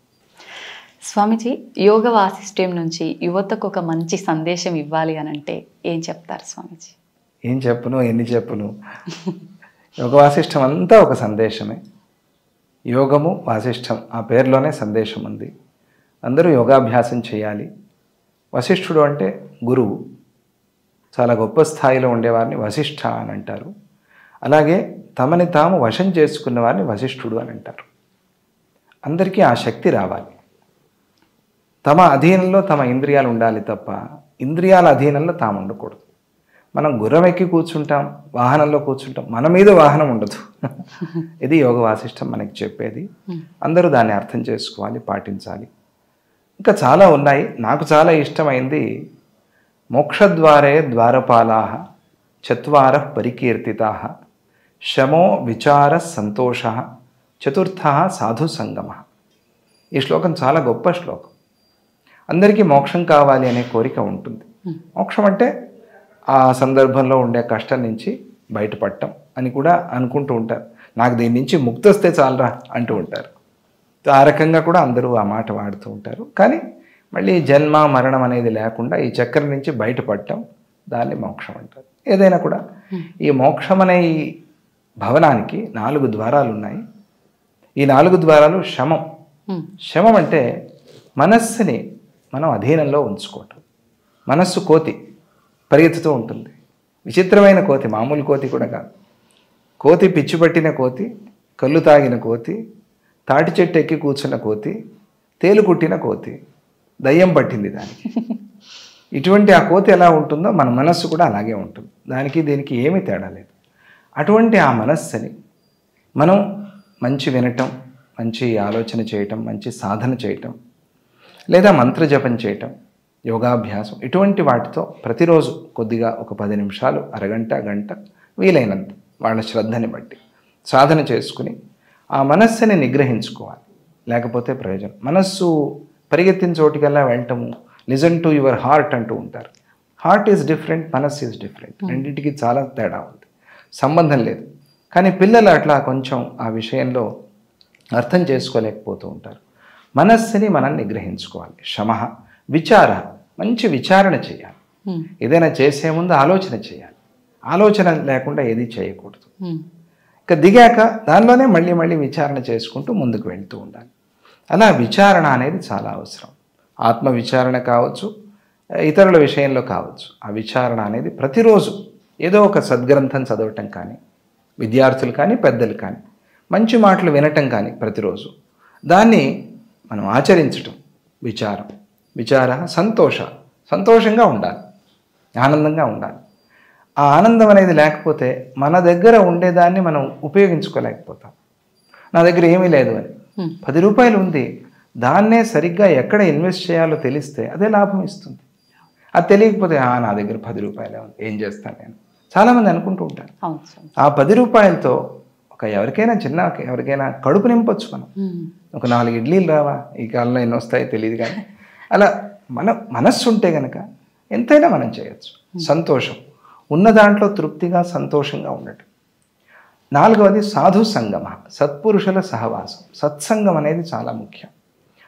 స్వామిజీ, యోగ వాసిష్ఠ్యం నుంచి యువతకు ఒక మంచి సందేశం ఇవ్వాలి అని అంటే ఏం చెప్తారు స్వామిజీ? ఏం చెప్పును, ఎన్ని చెప్పును. యోగ వాసిష్ఠం అంతా ఒక సందేశమే. యోగము వాసిష్ఠం ఆ పేరులోనే సందేశం ఉంది. అందరూ యోగాభ్యాసం చేయాలి. వశిష్ఠుడు అంటే గురువు, చాలా గొప్ప స్థాయిలో ఉండేవారిని వశిష్ఠ అని అంటారు. అలాగే తమని తాము వశం చేసుకున్న వారిని వశిష్ఠుడు అని అంటారు. అందరికీ ఆ శక్తి రావాలి. తమ అధీనంలో తమ ఇంద్రియాలు ఉండాలి తప్ప ఇంద్రియాల అధీనంలో తాము ఉండకూడదు. మనం గుర్రం ఎక్కి కూర్చుంటాం, వాహనంలో కూర్చుంటాం, మన మీద వాహనం ఉండదు. ఇది యోగ వాసిష్టం మనకి చెప్పేది. అందరూ దాన్ని అర్థం చేసుకోవాలి, పాటించాలి. ఇంకా చాలా ఉన్నాయి. నాకు చాలా ఇష్టమైంది మోక్షద్వారే ద్వారపాలా చత్వార పరికీర్తితా శమో విచార సంతోష చతుర్థ సాధు సంగమ. ఈ శ్లోకం చాలా గొప్ప శ్లోకం. అందరికీ మోక్షం కావాలి అనే కోరిక ఉంటుంది. మోక్షం అంటే ఆ సందర్భంలో ఉండే కష్టం నుంచి బయటపడటం అని కూడా అనుకుంటూ ఉంటారు. నాకు దీని నుంచి ముక్తి వస్తే చాలరా అంటూ ఉంటారు. ఆ రకంగా కూడా అందరూ ఆ మాట వాడుతూ ఉంటారు. కానీ మళ్ళీ జన్మ మరణం అనేది లేకుండా ఈ చక్రం నుంచి బయటపడటం, దాన్ని మోక్షం అంటారు. ఏదైనా కూడా ఈ మోక్షం అనే ఈ భవనానికి 4 ద్వారాలు ఉన్నాయి. ఈ 4 ద్వారాలు శమం. శమం అంటే మనస్సుని మనం అధీనంలో ఉంచుకోవటం. మనస్సు కోతి, పరిగెత్తుతూ ఉంటుంది. విచిత్రమైన కోతి, మామూలు కోతి కూడా కాదు. కోతి పిచ్చి పట్టిన కోతి, కళ్ళు తాగిన కోతి, తాటి చెట్టు ఎక్కి కూర్చున్న కోతి, తేలు కుట్టిన కోతి, దయ్యం పట్టింది దానికి. ఇటువంటి ఆ కోతి ఎలా ఉంటుందో మన మనస్సు కూడా అలాగే ఉంటుంది. దానికి దీనికి ఏమీ తేడా లేదు. అటువంటి ఆ మనస్సుని మనం మంచి వినటం, మంచి ఆలోచన చేయటం, మంచి సాధన చేయటం, లేదా మంత్రజపం చేయటం, యోగాభ్యాసం, ఇటువంటి వాటితో ప్రతిరోజు కొద్దిగా ఒక 10 నిమిషాలు, అరగంట, గంట వీలైనంత వాళ్ళ శ్రద్ధని బట్టి సాధన చేసుకుని ఆ మనస్సుని నిగ్రహించుకోవాలి. లేకపోతే ప్రయోజనం. మనస్సు పరిగెత్తిన చోటికల్లా వెళ్ళటము, లిజన్ టు యువర్ హార్ట్ అంటూ ఉంటారు. హార్ట్ ఈజ్ డిఫరెంట్, మనస్సు ఈజ్ డిఫరెంట్. రెండింటికి చాలా తేడా ఉంది, సంబంధం లేదు. కానీ పిల్లలు అట్లా కొంచెం ఆ విషయంలో అర్థం చేసుకోలేకపోతూ ఉంటారు. మనస్సుని మనం నిగ్రహించుకోవాలి. శమః విచార, మంచి విచారణ చేయాలి. ఏదైనా చేసే ముందు ఆలోచన చేయాలి. ఆలోచన లేకుండా ఏది చేయకూడదు. ఇక దిగాక దానిలోనే మళ్ళీ మళ్ళీ విచారణ చేసుకుంటూ ముందుకు వెళ్తూ ఉండాలి. అలా విచారణ అనేది చాలా అవసరం. ఆత్మ విచారణ కావచ్చు, ఇతరుల విషయంలో కావచ్చు. ఆ విచారణ అనేది ప్రతిరోజు ఏదో ఒక సద్గ్రంథం చదవటం కానీ, విద్యార్థులు కానీ, పెద్దలు కానీ మంచి మాటలు వినటం కానీ ప్రతిరోజు దాన్ని మనం ఆచరించటం. విచార సంతోషంగా ఉండాలి, ఆనందంగా ఉండాలి. ఆ ఆనందం అనేది లేకపోతే మన దగ్గర ఉండేదాన్ని మనం ఉపయోగించుకోలేకపోతాం. నా దగ్గర ఏమీ లేదు అని, 10 రూపాయలు ఉంది, దాన్నే సరిగ్గా ఎక్కడ ఇన్వెస్ట్ చేయాలో తెలిస్తే అదే లాభం ఇస్తుంది. అది తెలియకపోతే నా దగ్గర 10 రూపాయలే ఉంది, ఏం చేస్తాను నేను, చాలామంది అనుకుంటూ ఉంటారు. ఆ 10 రూపాయలతో ఎవరికైనా కడుపు నింపొచ్చు. మనం ఒక 4 ఇడ్లీలు రావా, ఈ కాలంలో ఎన్ని వస్తాయో తెలియదు, కానీ అలా మనస్సు ఉంటే కనుక ఎంతైనా మనం చేయొచ్చు. సంతోషం, ఉన్న దాంట్లో తృప్తిగా సంతోషంగా ఉండటం. 4వది సాధు సంగమ, సత్పురుషుల సహవాసం. సత్సంగం అనేది చాలా ముఖ్యం.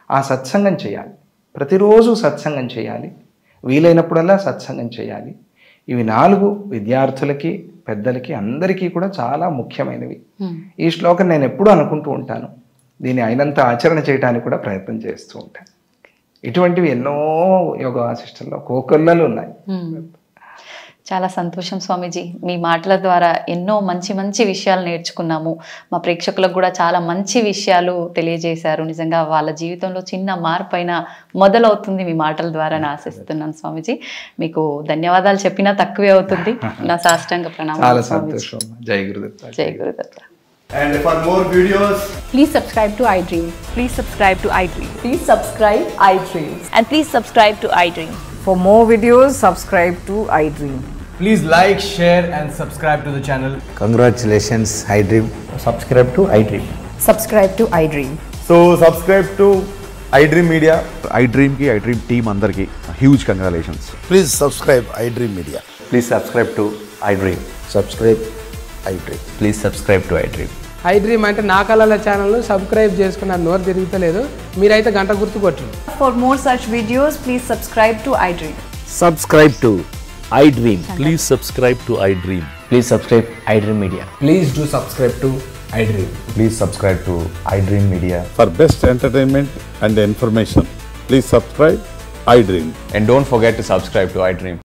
ఆ సత్సంగం చేయాలి, ప్రతిరోజు సత్సంగం చేయాలి, వీలైనప్పుడల్లా సత్సంగం చేయాలి. ఇవి 4 విద్యార్థులకి, పెద్దలకి, అందరికీ కూడా చాలా ముఖ్యమైనవి. ఈ శ్లోకం నేను ఎప్పుడూ అనుకుంటూ ఉంటాను. దీన్ని అయినంత ఆచరణ చేయడానికి కూడా ప్రయత్నం చేస్తూ ఉంటాను. ఇటువంటివి ఎన్నో యోగా వాసిష్టంలో కోకొల్లలు ఉన్నాయి. చాలా సంతోషం స్వామీజీ, మీ మాటల ద్వారా ఎన్నో మంచి మంచి విషయాలు నేర్చుకున్నాము. మా ప్రేక్షకులకు కూడా చాలా మంచి విషయాలు తెలియజేశారు. నిజంగా వాళ్ళ జీవితంలో చిన్న మార్పు అయినా మొదలవుతుంది మీ మాటల ద్వారా ఆశిస్తున్నాను స్వామీజీ. మీకు ధన్యవాదాలు చెప్పినా తక్కువే అవుతుంది. నా సాష్టాంగ ప్రణామాలు. చాలా సంతోషం. జై గురుదత్త. జై Gurudatta. And for more videos, please subscribe to iDream. Please subscribe to iDream. Please subscribe iDream. And please subscribe to iDream. For more videos, subscribe to iDream. please like, share and subscribe to the channel. Congratulations, iDream. Subscribe to iDream. Subscribe to iDream. So subscribe to iDream Media. iDream ki iDream team andarki huge congratulations. Please subscribe iDream Media. Please subscribe to iDream. Subscribe iDream. Please subscribe to iDream. iDream అంటే నా కళల ఛానల్ను subscribe చేసుకున్న నోరు తిరుగుతలేదు, మీరైతే గంట గుర్తు కొట్టండి. For more such videos, please subscribe to iDream. Subscribe to iDream. Please subscribe to iDream. Please subscribe iDream Media. Please do subscribe to iDream. Please subscribe to iDream Media. For best entertainment and information, please subscribe iDream. And don't forget to subscribe to iDream.